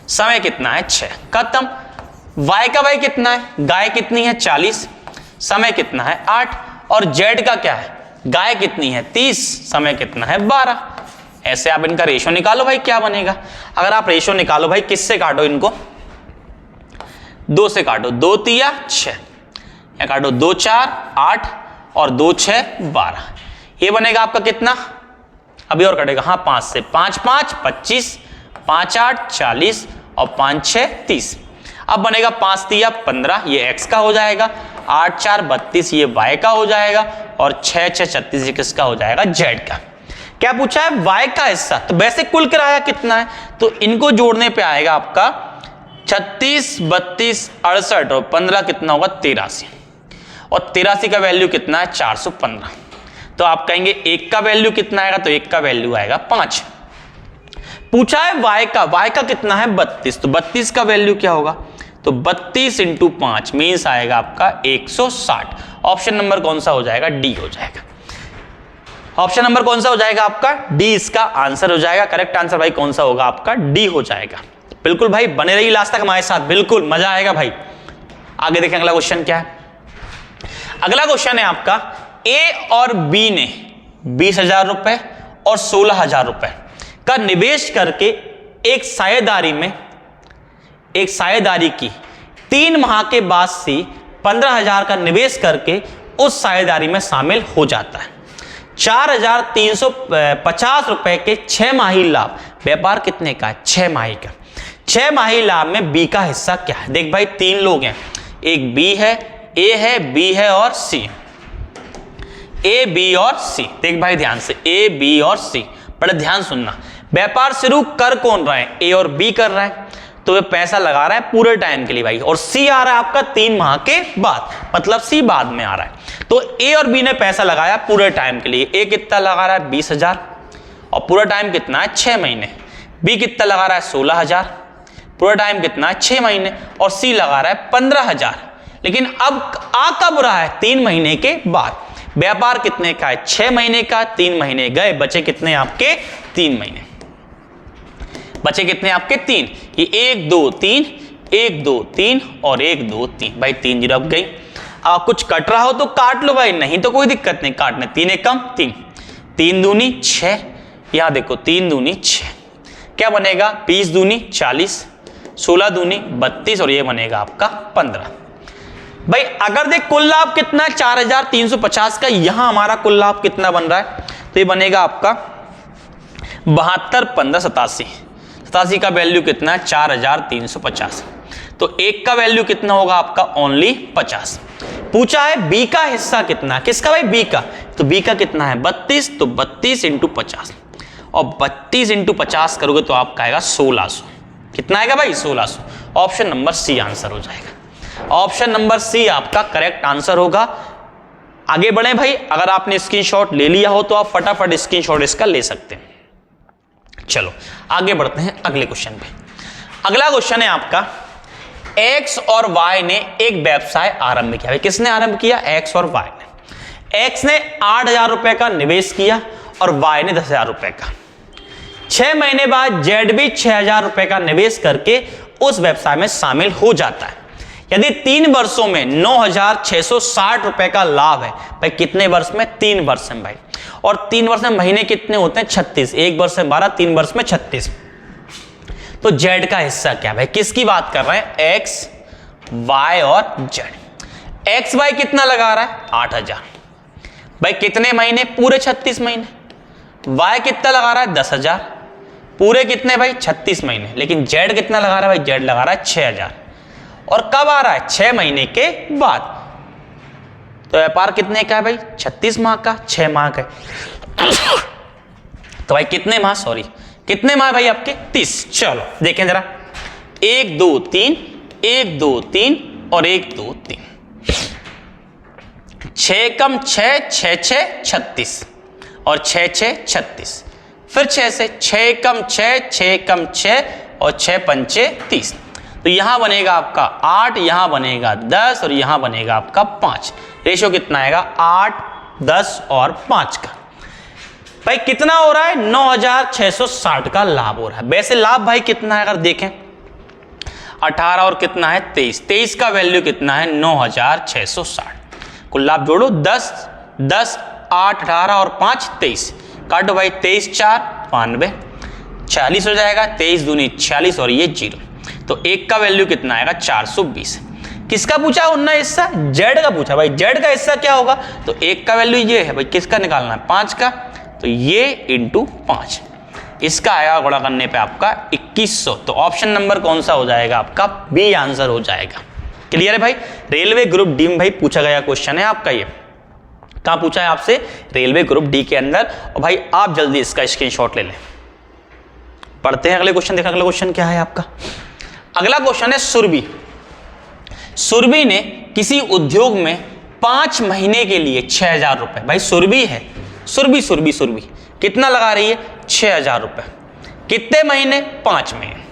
समय कितना है 6, खत्म। Y का भाई कितना है, गाय कितनी है 40, समय कितना है 8 और Z का क्या है, गाय कितनी है 30, समय कितना है 12। ऐसे आप इनका रेशो निकालो भाई, क्या बनेगा। अगर आप रेशो निकालो भाई, किससे काटो इनको, 2 से काटो, 2 तिया 6, या काटो 2 4 8 और 2 6 12। ये बनेगा आपका कितना, अभी और कटेगा, हाँ 5 से, 5 5 25, 5 8 40 और 5 6 30। अब बनेगा 5 तिया 15, ये X का हो जाएगा, 8 4 32 ये Y का हो जाएगा और 6 6 36 ये किसका हो जाएगा Z का। क्या पूछा है, Y का हिस्सा। तो वैसे कुल किराया कितना है, तो इनको जोड़ने पे आएगा आपका 36 32 68 और 15 कितना होगा 83 और 83 का वैल्यू कितना है 415। तो आप कहेंगे 1 का वैल्यू कितना आएगा, तो 1 का वैल्यू आएगा 5। पूछा है Y का कितना है 32, तो 32 का वैल्यू क्या होगा, तो 32 इंटू 5 मीन्स आएगा आपका 160। ऑप्शन नंबर कौन सा हो जाएगा, डी हो जाएगा। ऑप्शन नंबर कौन सा हो जाएगा आपका, डी इसका आंसर हो जाएगा। करेक्ट आंसर भाई कौन सा होगा आपका, डी हो जाएगा। बिल्कुल भाई बने रहिए लास्ट तक हमारे साथ, बिल्कुल मजा आएगा भाई। आगे देखें अगला क्वेश्चन क्या है। अगला क्वेश्चन है आपका A और B ने 20,000 रुपए और 16,000 रुपए का निवेश करके एक साझेदारी की 3 माह के बाद से 15,000 का निवेश करके उस साझेदारी में शामिल हो जाता है। 4,350 रुपए के 6 माही लाभ, व्यापार कितने का है 6 माही का। 6 माही लाभ में B का हिस्सा क्या है। देख भाई 3 लोग हैं, एक B है, A है, B है और C। A B और C, देख भाई ध्यान से, A B और C, बड़े ध्यान सुनना। व्यापार शुरू कर कौन रहा है, A और B कर रहा है, तो वे पैसा लगा रहा है पूरे टाइम के लिए भाई, और C आ रहा है आपका 3 माह के बाद, मतलब C बाद में आ रहा है। तो A और B ने पैसा लगाया पूरे टाइम के लिए। A कितना लगा रहा है 20,000 और पूरा टाइम कितना है 6 महीने। B कितना लगा रहा है 16,000, पूरा टाइम कितना है 6 महीने, और C लगा रहा है 15,000। लेकिन अब आ कब रहा है 3 महीने के बाद। व्यापार कितने का है 6 महीने का, 3 महीने गए, बचे कितने आपके 3 महीने, बचे कितने आपके 3। ये 1 2 3 1 2 3 और 1 2 3, भाई 3 जीरो अब गई। कुछ कट रहा हो तो काट लो भाई, नहीं तो कोई दिक्कत नहीं, काटने 3 एक कम 3, 3 दूनी 6, यहां देखो 3 दूनी 6, क्या बनेगा 20 दूनी 40, 16 दूनी 32 और ये बनेगा आपका 15। भाई अगर देख कुल लाभ कितना है 4,350 का, यहां हमारा कुल लाभ कितना बन रहा है, तो ये बनेगा आपका 72 15 87, 87 का वैल्यू कितना है 4,350। तो 1 का वैल्यू कितना होगा आपका ओनली 50। पूछा है B का हिस्सा कितना है, किसका भाई B का, तो B का कितना है 32, तो 32 इंटू 50 और 32 इंटू 50 करोगे तो आपका आएगा 1600। कितना आएगा भाई 1600। ऑप्शन नंबर C आंसर हो जाएगा। ऑप्शन नंबर C आपका करेक्ट आंसर होगा। आगे बढ़े भाई, अगर आपने स्क्रीनशॉट ले लिया हो तो आप फटाफट स्क्रीनशॉट इसका ले सकते हैं। चलो आगे बढ़ते हैं अगले क्वेश्चन पे। अगला क्वेश्चन है आपका एक्स और वाई ने एक व्यवसाय आरंभ किया। भाई किसने आरंभ किया? एक्स और वाई ने। एक्स ने 8,000 रुपए का निवेश किया और वाई ने 10,000 रुपए का। 6 महीने बाद जेड भी 6,000 रुपए का निवेश करके उस व्यवसाय में शामिल हो जाता है। यदि 3 वर्षों में 9,660 रुपए का लाभ है, भाई कितने वर्ष में? 3 वर्ष में भाई। और 3 वर्ष में महीने कितने होते हैं? 36। 1 वर्ष में 12, 3 वर्ष में 36। तो जेड का हिस्सा क्या भाई? किसकी बात कर रहे हैं? एक्स, वाई और जेड। एक्स वाई कितना लगा रहा है? 8,000। भाई कितने महीने? पूरे 36 महीने। वाई कितना लगा रहा है? 10,000। पूरे कितने भाई? 36 महीने। लेकिन जेड कितना लगा रहा है भाई? जेड लगा रहा है 6,000। और कब आ रहा है? 6 महीने के बाद। तो व्यापार कितने का है भाई? 36 माह का, 6 माह का। तो भाई कितने माह? सॉरी कितने माह भाई आपके? 30। चलो देखें जरा, 1 2 3, 1 2 3 और 1 2 3। 6 कम 6, 6 6 36 और 6 6 36। फिर 6 से 6 कम 6, 6 कम 6 और 6 पंचे 30। तो यहां बनेगा आपका 8, यहां बनेगा 10 और यहां बनेगा आपका 5। रेशियो कितना आएगा? 8, 10 और 5 का। भाई कितना हो रहा है? 9,660 का लाभ हो रहा है। वैसे लाभ भाई कितना है अगर देखें? 18 और कितना है? 23। 23 का वैल्यू कितना है? 9,660। कुल लाभ जोड़ो, 10 10 8 18 और 5 23। काटो भाई, 23 4 92, 40 हो जाएगा। 23 दूनी 46 और ये 0। तो 1 का वैल्यू कितना आएगा? 420। किसका पूछा? उन्ना हिस्सा जेड का पूछा। भाई जेड का हिस्सा क्या होगा? तो 1 का वैल्यू ये है भाई, किसका निकालना है? 5 का। तो ये इंटू 5, इसका आएगा गुणा करने पे आपका 2100। तो ऑप्शन नंबर कौन सा हो जाएगा आपका? बी आंसर हो जाएगा। क्लियर है भाई? रेलवे ग्रुप डी में भाई पूछा गया क्वेश्चन है आपका। ये कहां पूछा है आपसे? रेलवे ग्रुप डी के अंदर। और भाई आप जल्दी इसका स्क्रीनशॉट ले लें। पढ़ते हैं अगले क्वेश्चन। देखा अगला क्वेश्चन क्या है आपका? अगला क्वेश्चन है सुरभि। सुरभि ने किसी उद्योग में 5 महीने के लिए 6,000 रुपए। भाई सुरभि है, सुरभि सुरभि सुरभि कितना लगा रही है? 6,000 रुपए। कितने महीने? 5 महीने।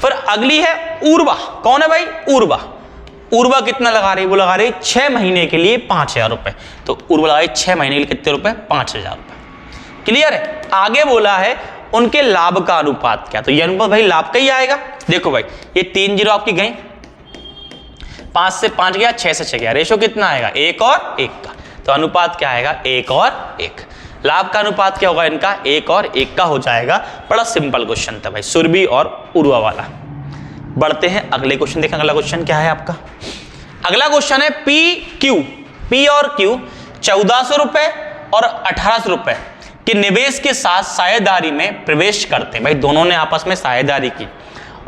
फिर अगली है उर्वा। कौन है भाई? उर्वा। उर्वा कितना लगा रही है? वो लगा रही है 6 महीने के लिए 5,000 रुपए। तो उर्वा लगा रही 6 महीने के लिए कितने रुपए? 5,000 रुपए। क्लियर है? आगे बोला है उनके लाभ का अनुपात क्या? तो ये अनुपात भाई लाभ का ही आएगा। देखो भाई, ये 3 जीरो आपकी गई, 5 से 5 गया, 6 से 6 गया। रेशो कितना आएगा? 1 और 1 का। तो अनुपात क्या आएगा? 1 और 1। लाभ का अनुपात क्या होगा इनका? 1 और 1 का हो जाएगा। बड़ा सिंपल क्वेश्चन था भाई, सुरभि और उर्वा वाला। बढ़ते हैं अगले क्वेश्चन। देखें अगला क्वेश्चन क्या है आपका? अगला क्वेश्चन है पी क्यू। पी और क्यू 1400 रुपए और 1800 रुपए के निवेश के साथ साझेदारी में प्रवेश करते हैं। भाई दोनों ने आपस में साझेदारी की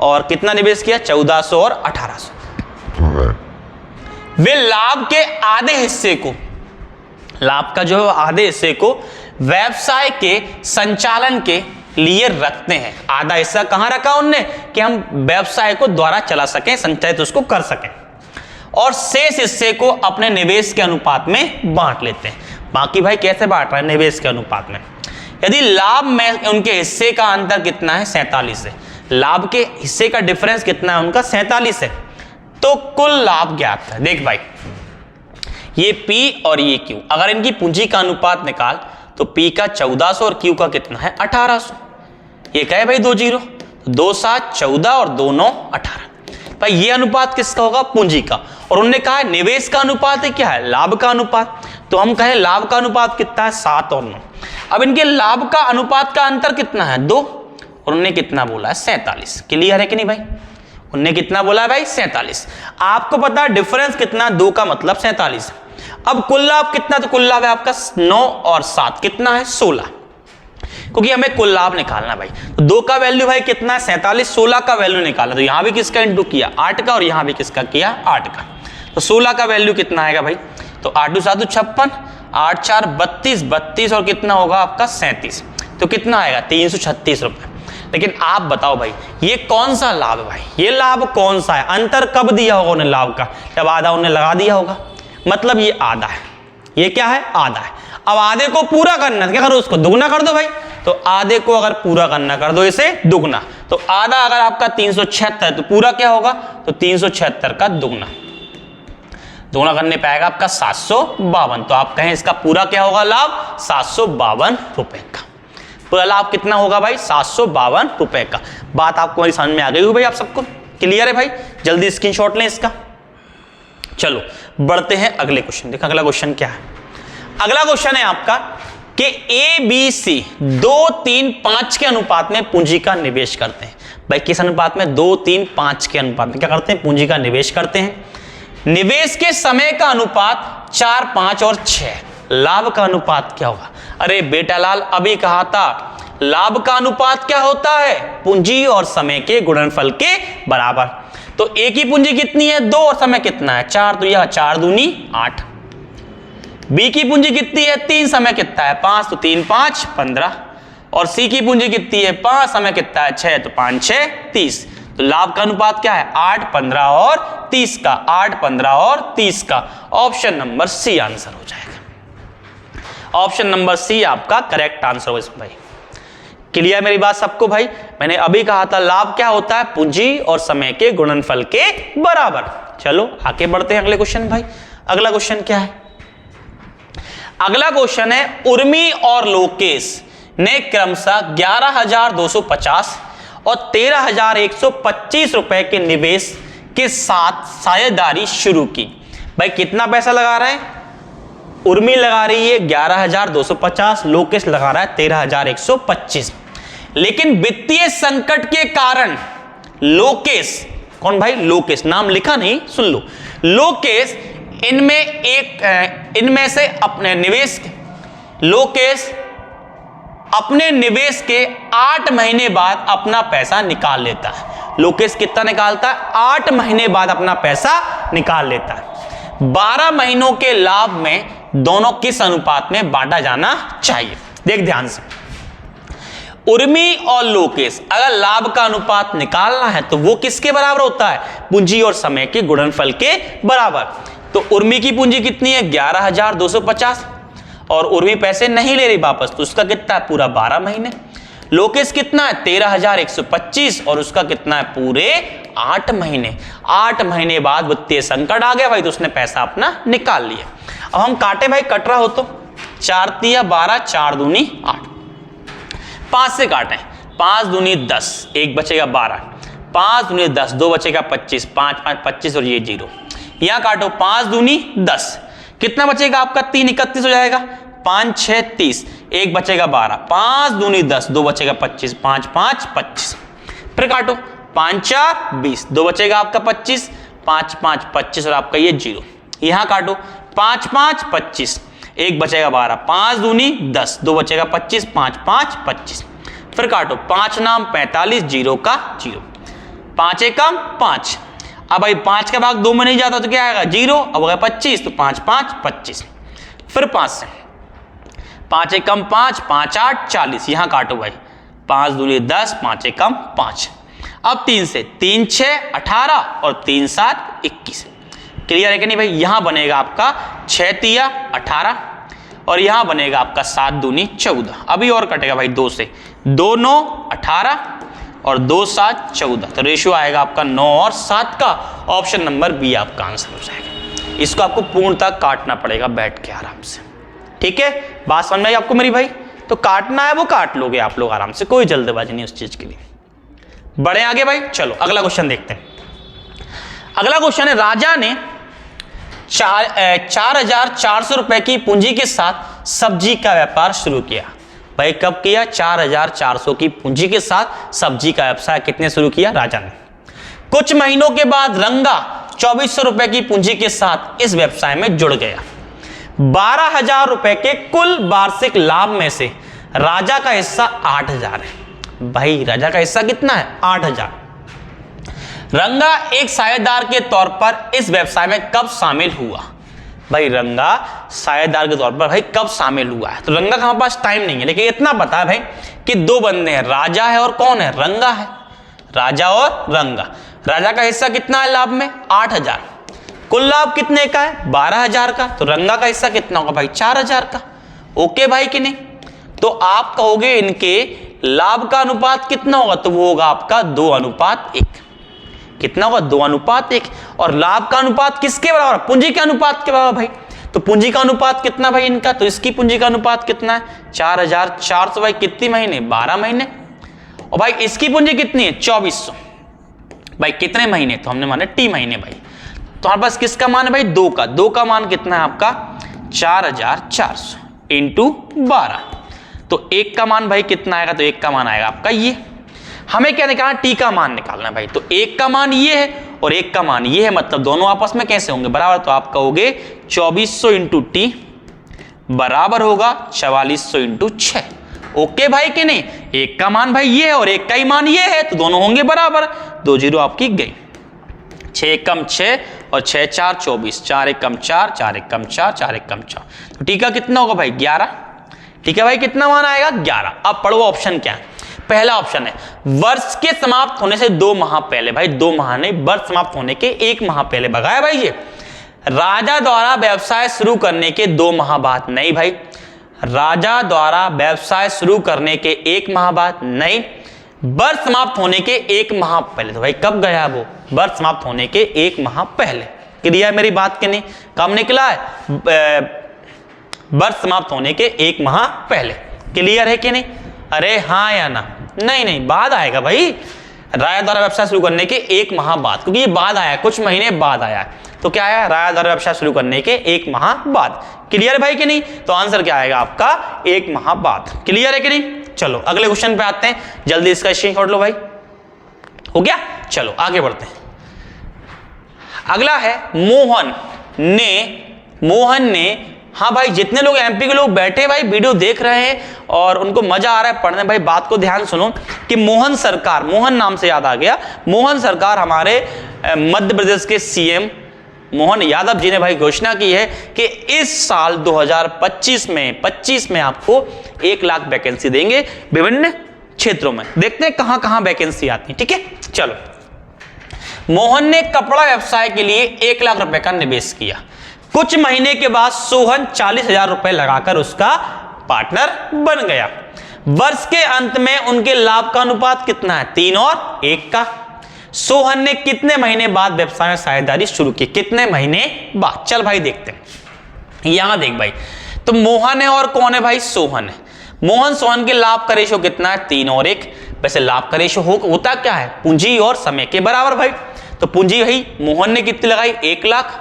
और कितना निवेश किया? 1400 और 1800। वे लाभ के आधे हिस्से को, लाभ का जो आधे हिस्से को व्यवसाय के संचालन के लिए रखते हैं। आधा हिस्सा कहां रखा उनने? कि हम व्यवसाय को द्वारा चला सकें, संचालित उसको कर सकें। और शेष हिस्से को अपने निवेश के अनुपात में बांट लेते हैं। बाकी भाई कैसे बांट रहे हैं? निवेश के अनुपात में। यदि लाभ में उनके हिस्से का अंतर कितना है? 47 है। लाभ के हिस्से का डिफरेंस कितना है उनका? 47 है। तो कुल लाभ ज्ञात है। देख भाई, ये P और ये Q, अगर इनकी पूंजी का अनुपात निकाल तो P का 1400 और Q का कितना है? 1800। ये क्या है भाई? 2 जीरो, 2 7 14 और 2 9 18। भाई ये अनुपात किसका होगा? पूंजी का। और उन्होंने कहा है निवेश का अनुपात है क्या है? लाभ का अनुपात। तो हम कहें लाभ का अनुपात कितना है? 7 और 9। अब इनके लाभ का अनुपात का अंतर कितना है? 2। और उन्होंने कितना बोला है? 47। क्लियर है कि नहीं भाई? उन्होंने कितना बोला है भाई? 47। आपको पता है डिफरेंस कितना? 2 का मतलब 47। अब कुल लाभ कितना? तो कुल लाभ है आपका 9 और 7 कितना है? 16। क्योंकि हमें कुल लाभ निकालना भाई। तो 2 का वैल्यू भाई कितना है? 47। 16 का वैल्यू निकाला तो यहां भी किसका इंटू किया? 8 का, और यहां भी किसका किया? 8 का। तो 16 का वैल्यू कितना आएगा भाई? तो 8 2 7 56, 8 4 32, 32 और कितना होगा आपका? 37। तो कितना आएगा? 336 रुपए। लेकिन आप बताओ भाई, ये कौन सा लाभ है भाई? ये लाभ कौन सा है? अंतर कब दिया होगा उन्हें लाभ का? जब आधा उन्हें लगा दिया होगा। मतलब ये आधा है। ये क्या है? आधा है। अब आधे को पूरा करना है, क्या करो? उसको दुगना कर दो भाई। तो आधे को अगर पूरा करना कर दो इसे दुगना। तो आधा अगर आपका 376 है तो पूरा क्या होगा? तो तो 376 का दुगना करने पे आएगा आपका 752। तो आप कहें इसका पूरा क्या होगा लाभ, 752 रुपए का। पूरा लाभ कितना होगा भाई, 752 रुपए का। बात आपको मेरी समझ में आ गई हो भाई, आप सबको क्लियर है भाई? जल्दी स्क्रीनशॉट लें इसका। चलो बढ़ते हैं अगले क्वेश्चन। देखो अगला क्वेश्चन क्या है। अगला क्वेश्चन है आपका कि ABC 2, 3, 5 के अनुपात में पूंजी का निवेश करते हैं। भाई किस अनुपात में, 2, 3, 5 के अनुपात में क्या करते हैं, पूंजी का निवेश करते हैं। निवेश के समय का अनुपात 4, 5 और 6। लाभ का अनुपात क्या होगा? अरे बेटा लाल अभी कहा था लाभ का अनुपात क्या होता है, पूंजी और समय के गुणनफल के बराबर। तो ए की पूंजी कितनी है, 2 और समय कितना है 4, तो यह 4 दूनी 8। बी की पूंजी कितनी है 3, समय कितना है 5, तो 3, 5, 15। और सी की पूंजी कितनी है 5, समय कितना है 6, तो 5, 6, 30। तो लाभ का अनुपात क्या है 8, 15 और 30 का। 8, 15 और 30 का। ऑप्शन नंबर सी आंसर हो जाएगा। ऑप्शन नंबर सी आपका करेक्ट आंसर होगा भाई। क्लियर मेरी बात सबको भाई? मैंने अभी कहा था लाभ क्या होता है, पूंजी और समय के गुणनफल के बराबर। चलो आगे बढ़ते हैं अगले क्वेश्चन भाई। अगला क्वेश्चन क्या है? अगला क्वेश्चन है उर्मी और लोकेश ने क्रमशः 11,250 और 13,125 रुपए के निवेश के साथ साझेदारी शुरू की। भाई कितना पैसा लगा रहे हैं? उर्मी लगा रही है 11,250, लोकेश लगा रहा है 13,125। लेकिन वित्तीय संकट के कारण लोकेश, कौन भाई, लोकेश नाम लिखा नहीं, सुन लो, लोकेश इनमें से अपने निवेश, लोकेश अपने निवेश के 8 महीने बाद अपना पैसा निकाल लेता है। लोकेश कितना निकालता है, 8 महीने बाद अपना पैसा निकाल लेता है। 12 महीनों के लाभ में दोनों किस अनुपात में बांटा जाना चाहिए? देख ध्यान से, उर्मी और लोकेश अगर लाभ का अनुपात निकालना है तो वो किसके बराबर होता है, पूंजी और समय के गुणनफल के बराबर। तो उर्मी की पूंजी कितनी है 11,250 और उर्मी पैसे नहीं ले रही वापस, तो उसका कितना है पूरा 12 महीने। लोकेश कितना है 13,125 और उसका कितना है पूरे 8 महीने। 8 महीने बाद वित्तीय संकट आ गया भाई, तो उसने पैसा अपना निकाल लिया। अब हम काटे भाई, कट रहा हो तो 4 तिया 12, 4 दूनी 8। 5 से काटें, 5 दूनी 10, 1 बचेगा 12, 5 दूनी 10, 2 बचेगा 25, 5, 5, 25 और ये 0। यहां काटो 5 दूनी 10, कितना बचेगा आपका 3, 31 हो जाएगा। 5, 6, 30, 1 बचेगा 12, 5 दूनी 10, 2 बचेगा 25, 5, 5, 25। फिर काटो 5, 4, 20, 2 बचेगा आपका 25, 5, 5, 25 और आपका ये 0। यहां काटो 5, 5, 25, 1 बचेगा 12, 5 दूनी 10, 2 बचेगा 25, 5, 5, 25। फिर काटो 5 नाम 45, 0 का 0, 5 एकम 5। अब भाई 5 का भाग 2 में नहीं जाता तो क्या आएगा 0। अब अगर 25 तो 5, 5, 25। फिर 5 से 5 एकम 5, 5, 8, 40। यहां काटो भाई 5 दूनी 10, 5 एकम 5। अब 3 से 3, 6, 18 और 3, 7, 21। क्लियर है कि नहीं भाई? यहां बनेगा आपका 6 तिया 18 और यहां बनेगा आपका 7 दूनी 14। अभी और कटेगा भाई 2 से, 2, 9, 18 और 2, 7, 14। तो रेशियो आएगा आपका 9 और 7 का। ऑप्शन नंबर बी आपका आंसर हो जाएगा। इसको आपको पूर्णतः काटना पड़ेगा बैठ के आराम से, ठीक है? बात समझ में आई आपको मेरी भाई? तो काटना है वो काट लोगे आप लोग आराम से, कोई जल्दबाजी नहीं उस चीज के लिए। बढ़े आगे भाई, चलो अगला क्वेश्चन देखते हैं। अगला क्वेश्चन है राजा ने 4,400 रुपए की पूंजी के साथ सब्जी का व्यापार शुरू किया। भाई कब किया? 4,400 की पूंजी के साथ सब्जी का व्यवसाय कितने शुरू किया? राजा ने। कुछ महीनों के बाद रंगा 2,400 रुपए की पूंजी के साथ इस व्यवसाय में जुड़ गया। 12,000 रुपए के कुल वार्षिक लाभ में से राजा का हिस्सा 8,000 है। भाई राजा का हिस्सा कितना है? 8,000। रंगा एक साझेदार के तौर पर इस व्यवसाय में कब शामिल हुआ? भाई रंगा साझेदार के तौर पर भाई कब शामिल हुआ है? तो रंगा का हमारे पास टाइम नहीं है, लेकिन इतना पता है भाई कि 2 बंदे हैं, राजा है और कौन है? रंगा है। राजा और रंगा। राजा का हिस्सा कितना है लाभ में? 8,000। कुल लाभ कितने का है? 12,000 का। तो रंगा का हिस्सा कितना होगा भाई? 4,000 का। ओके भाई कि नहीं? तो आप कहोगे इनके लाभ का अनुपात कितना होगा? तो वो होगा आपका 2:1। कितना होगा 2:1। और लाभ का अनुपात किसके बराबर, पूंजी के अनुपात के बराबर भाई। तो पूंजी का अनुपात कितना भाई इनका, तो इसकी पूंजी का अनुपात कितना है 4400 भाई, कितनी महीने 12 महीने। और भाई इसकी पूंजी कितनी है 2400 भाई, कितने महीने, तो हमने माने टी महीने भाई। तो हमारे पास किसका मान है भाई 2 का मान कितना है आपका 4400 इंटू 12। तो 1 का मान भाई कितना आएगा, तो 1 का मान आएगा आपका ये। हमें क्या निकालना, टी का मान निकालना है भाई। तो 1 का मान ये है और 1 का मान ये है, मतलब दोनों आपस में कैसे होंगे बराबर। तो आप कहोगे 2400 इंटू टी बराबर होगा 4400 इंटू 6। ओके भाई कि नहीं। 1 का मान भाई ये है और 1 का ही मान ये है, तो दोनों होंगे बराबर। 2 जीरो आपकी गई। 6 एकम 6 और 6 4 24, 4 एकम 4, 4 एकम 4, 4 एकम 4। तो टी का कितना होगा भाई 11। ठीक है भाई, कितना मान आएगा 11। अब पढ़ो ऑप्शन क्या है। पहला ऑप्शन है वर्ष के समाप्त होने से 2 माह पहले, भाई 2 माह नहीं, वर्ष समाप्त होने के 1 माह पहले भगाया भाई। ये राजा द्वारा व्यवसाय शुरू करने के 2 माह बाद, नहीं भाई राजा द्वारा व्यवसाय शुरू करने के 1 माह बाद नहीं, वर्ष समाप्त होने के 1 माह पहले। तो भाई कब गया वो, वर्ष समाप्त होने के 1 माह पहले। क्लियर मेरी बात के नहीं, कब निकला है वर्ष समाप्त होने के 1 माह पहले। क्लियर है कि नहीं, अरे हाँ या ना, नहीं बाद आएगा भाई, राजा द्वारा व्यवसाय शुरू करने के 1 माह बाद, क्योंकि ये बाद आया, कुछ महीने बाद आया। तो क्या आया, राजा द्वारा व्यवसाय शुरू करने के 1 माह बाद। क्लियर है भाई कि नहीं, तो आंसर क्या आएगा आपका 1 माह बाद। क्लियर है कि नहीं। चलो अगले क्वेश्चन पे आते हैं, जल्दी इसका स्क्रीनशॉट लो भाई। हो गया, चलो आगे बढ़ते हैं। अगला है मोहन ने हाँ भाई, जितने लोग एमपी के लोग बैठे भाई वीडियो देख रहे हैं और उनको मजा आ रहा है पढ़ने, भाई बात को ध्यान सुनो कि मोहन सरकार, मोहन नाम से याद आ गया, मोहन सरकार हमारे मध्य प्रदेश के सीएम मोहन यादव जी ने भाई घोषणा की है कि इस साल 2025 में आपको 1 लाख वैकेंसी देंगे विभिन्न क्षेत्रों में। देखते हैं कहां कहां वैकेंसी आती है। ठीक है, चलो। मोहन ने कपड़ा व्यवसाय के लिए 1 लाख रुपए का निवेश किया। कुछ महीने के बाद सोहन 40,000 रुपए लगाकर उसका पार्टनर बन गया। वर्ष के अंत में उनके लाभ का अनुपात कितना है 3 और 1 का। सोहन ने कितने महीने बाद व्यवसाय में साझेदारी शुरू की, कितने महीने बाद। चल भाई देखते हैं, यहां देख भाई, तो मोहन है और कौन है भाई, सोहन है। मोहन सोहन के लाभ का रेशो कितना है 3 और 1। वैसे लाभ का रेशो होता क्या है, पूंजी और समय के बराबर भाई। तो पूंजी भाई मोहन ने कितनी लगाई 1 लाख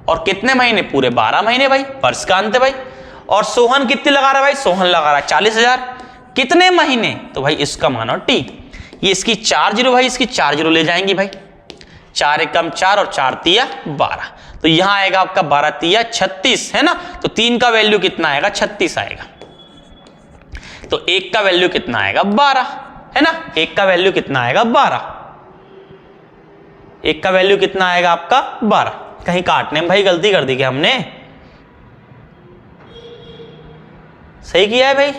और कितने महीने, पूरे 12 महीने भाई, वर्ष का अंत है भाई। और सोहन कितनी लगा रहा है भाई, सोहन लगा रहा है 40,000, कितने महीने, तो भाई इसका मानो टी। ये इसकी 4 जीरो भाई, इसकी 4 जीरो ले जाएंगी भाई, 4 एकम 4 और 4 तिया 12। तो यहां आएगा आपका 12 तिया 36 है ना। तो 3 का वैल्यू कितना आएगा 36 आएगा। तो 1 का वैल्यू कितना आएगा 12 है ना। 1 का वैल्यू कितना आएगा 12, 1 का वैल्यू कितना आएगा आपका 12। कहीं काटने में भाई गलती कर दी क्या हमने, सही किया है भाई।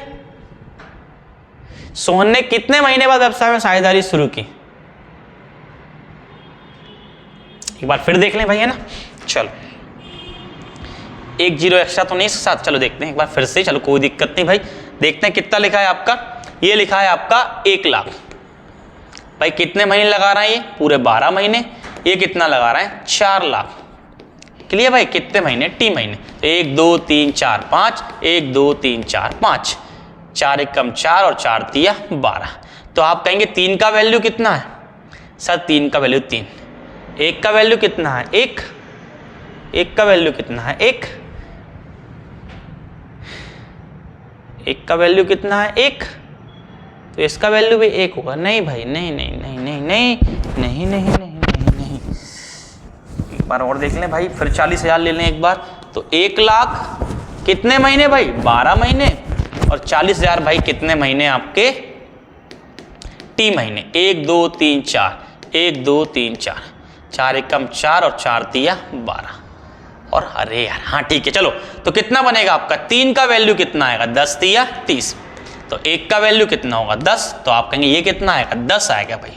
सोहन ने कितने महीने बाद व्यवसाय में साझेदारी शुरू की, एक बार फिर देख लें भाई है ना। चलो 1 जीरो एक्स्ट्रा तो नहीं इसके साथ, चलो देखते हैं एक बार फिर से, चलो कोई दिक्कत नहीं भाई। देखते हैं कितना लिखा है आपका, ये लिखा है आपका 1 लाख भाई। कितने महीने लगा रहा है ये, पूरे 12 महीने। ये कितना लगा रहा है 4 लाख। क्लियर भाई, कितने महीने, टी महीने। तो 1 2 3 4 5, 1 2 3 4 5, 4 एकम 4 और 4 तिया 12। तो आप कहेंगे 3 का वैल्यू कितना है सर, 3 का वैल्यू 3। 1 का वैल्यू कितना है 1, 1 का वैल्यू कितना है 1, 1 का वैल्यू कितना है 1। तो इसका वैल्यू भी 1 होगा। नहीं भाई, नहीं नहीं नहीं नहीं नहीं नहीं नहीं नहीं नहीं, एक बार और देख लें भाई, फिर 40,000 ले लें एक बार। तो 1 लाख कितने महीने भाई, 12 महीने, और 40,000 भाई कितने महीने आपके, टी महीने। 1 2 3 4, 1 2 3 4, 4 एकम 4 और 4 तिया 12। और अरे यार हाँ ठीक है, चलो तो कितना बनेगा आपका, 3 का वैल्यू कितना आएगा 10 तिया 30। तो 1 का वैल्यू कितना होगा 10। तो आप कहेंगे ये कितना आएगा 10 आएगा भाई।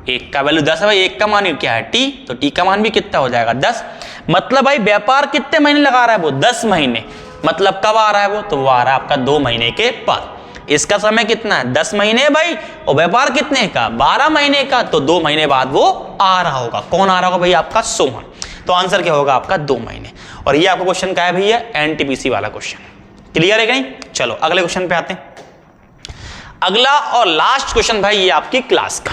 1 का वैल्यू 10 है भाई, 1 का मान क्या है टी, तो टी का मान भी कितना हो जाएगा 10। मतलब भाई व्यापार कितने महीने लगा रहा है वो 10 महीने। मतलब कब आ रहा है वो, तो वो आ रहा है आपका 2 महीने के बाद। इसका समय कितना है 10 महीने भाई, और व्यापार कितने का 12 महीने का, तो 2 महीने बाद वो आ रहा होगा। कौन आ रहा होगा भैया? आपका सोहन। तो आंसर क्या होगा आपका? 2 महीने। और ये आपका क्वेश्चन क्या है भैया? एनटीपीसी वाला क्वेश्चन। क्लियर है कहीं? चलो अगले क्वेश्चन पे आते हैं। अगला और लास्ट क्वेश्चन भाई ये आपकी क्लास का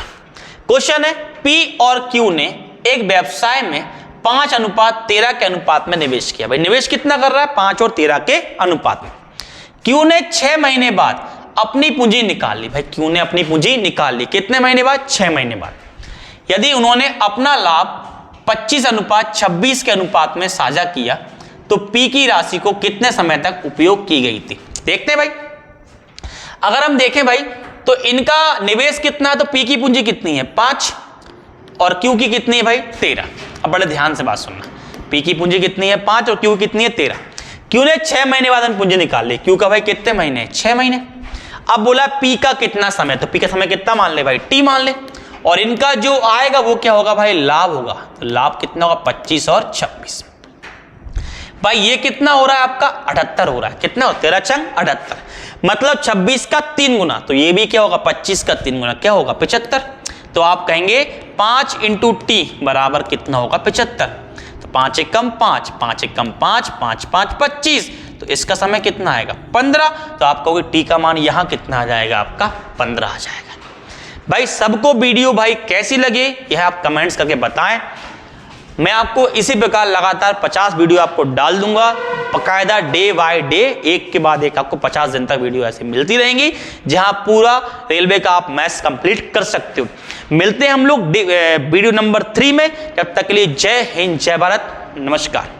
क्वेश्चन है। पी और क्यू ने एक व्यवसाय में 5:13 के अनुपात में निवेश किया। भाई निवेश कितना कर रहा है? 5 और 13 के अनुपात में। क्यू ने 6 महीने बाद अपनी पूंजी निकाल ली। भाई क्यू ने अपनी पूंजी निकाल ली। कितने महीने बाद? 6 महीने बाद। यदि उन्होंने अपना लाभ 25:26 के अनुपात में साझा किया तो पी की राशि को कितने समय तक उपयोग की गई थी? देखते हैं भाई। अगर हम देखें भाई तो इनका निवेश कितना है, तो पी की पूंजी कितनी है? 5 और क्यू की कितनी है भाई? 13। अब बड़े ध्यान से बात सुनना, पी की पूंजी कितनी है? 5 और क्यू कितनी है? 13। क्यू ने 6 महीने बाद हम पूंजी निकाल ली। क्यू का भाई कितने महीने? 6 महीने। अब बोला पी का कितना समय, तो पी का समय कितना मान ले भाई? टी मान ले। और इनका जो आएगा वो क्या होगा भाई? लाभ होगा। तो लाभ कितना होगा? 25 और 26। भाई ये कितना हो रहा है आपका? 78 हो रहा है। कितना हो? 13 चंग 78, मतलब 26 का 3 गुना। तो ये भी क्या होगा? 25 का 3 गुना क्या होगा? 75। तो आप कहेंगे 5 इंटू टी बराबर कितना होगा? 75। तो 5 एकम 5, 5 एकम 5, 5 5 25। तो इसका समय कितना आएगा? 15। तो आप कहोगे टी का मान यहां कितना आ जाएगा? आपका 15 आ जाएगा। भाई सबको वीडियो भाई कैसी लगे यह आप कमेंट्स करके बताएं। मैं आपको इसी प्रकार लगातार 50 वीडियो आपको डाल दूंगा बकायदा, डे बाय डे, एक के बाद एक आपको 50 दिन तक वीडियो ऐसे मिलती रहेंगी जहां पूरा रेलवे का आप मैथ्स कंप्लीट कर सकते हो। मिलते हैं हम लोग वीडियो नंबर 3 में। तब तक के लिए जय हिंद, जय भारत, नमस्कार।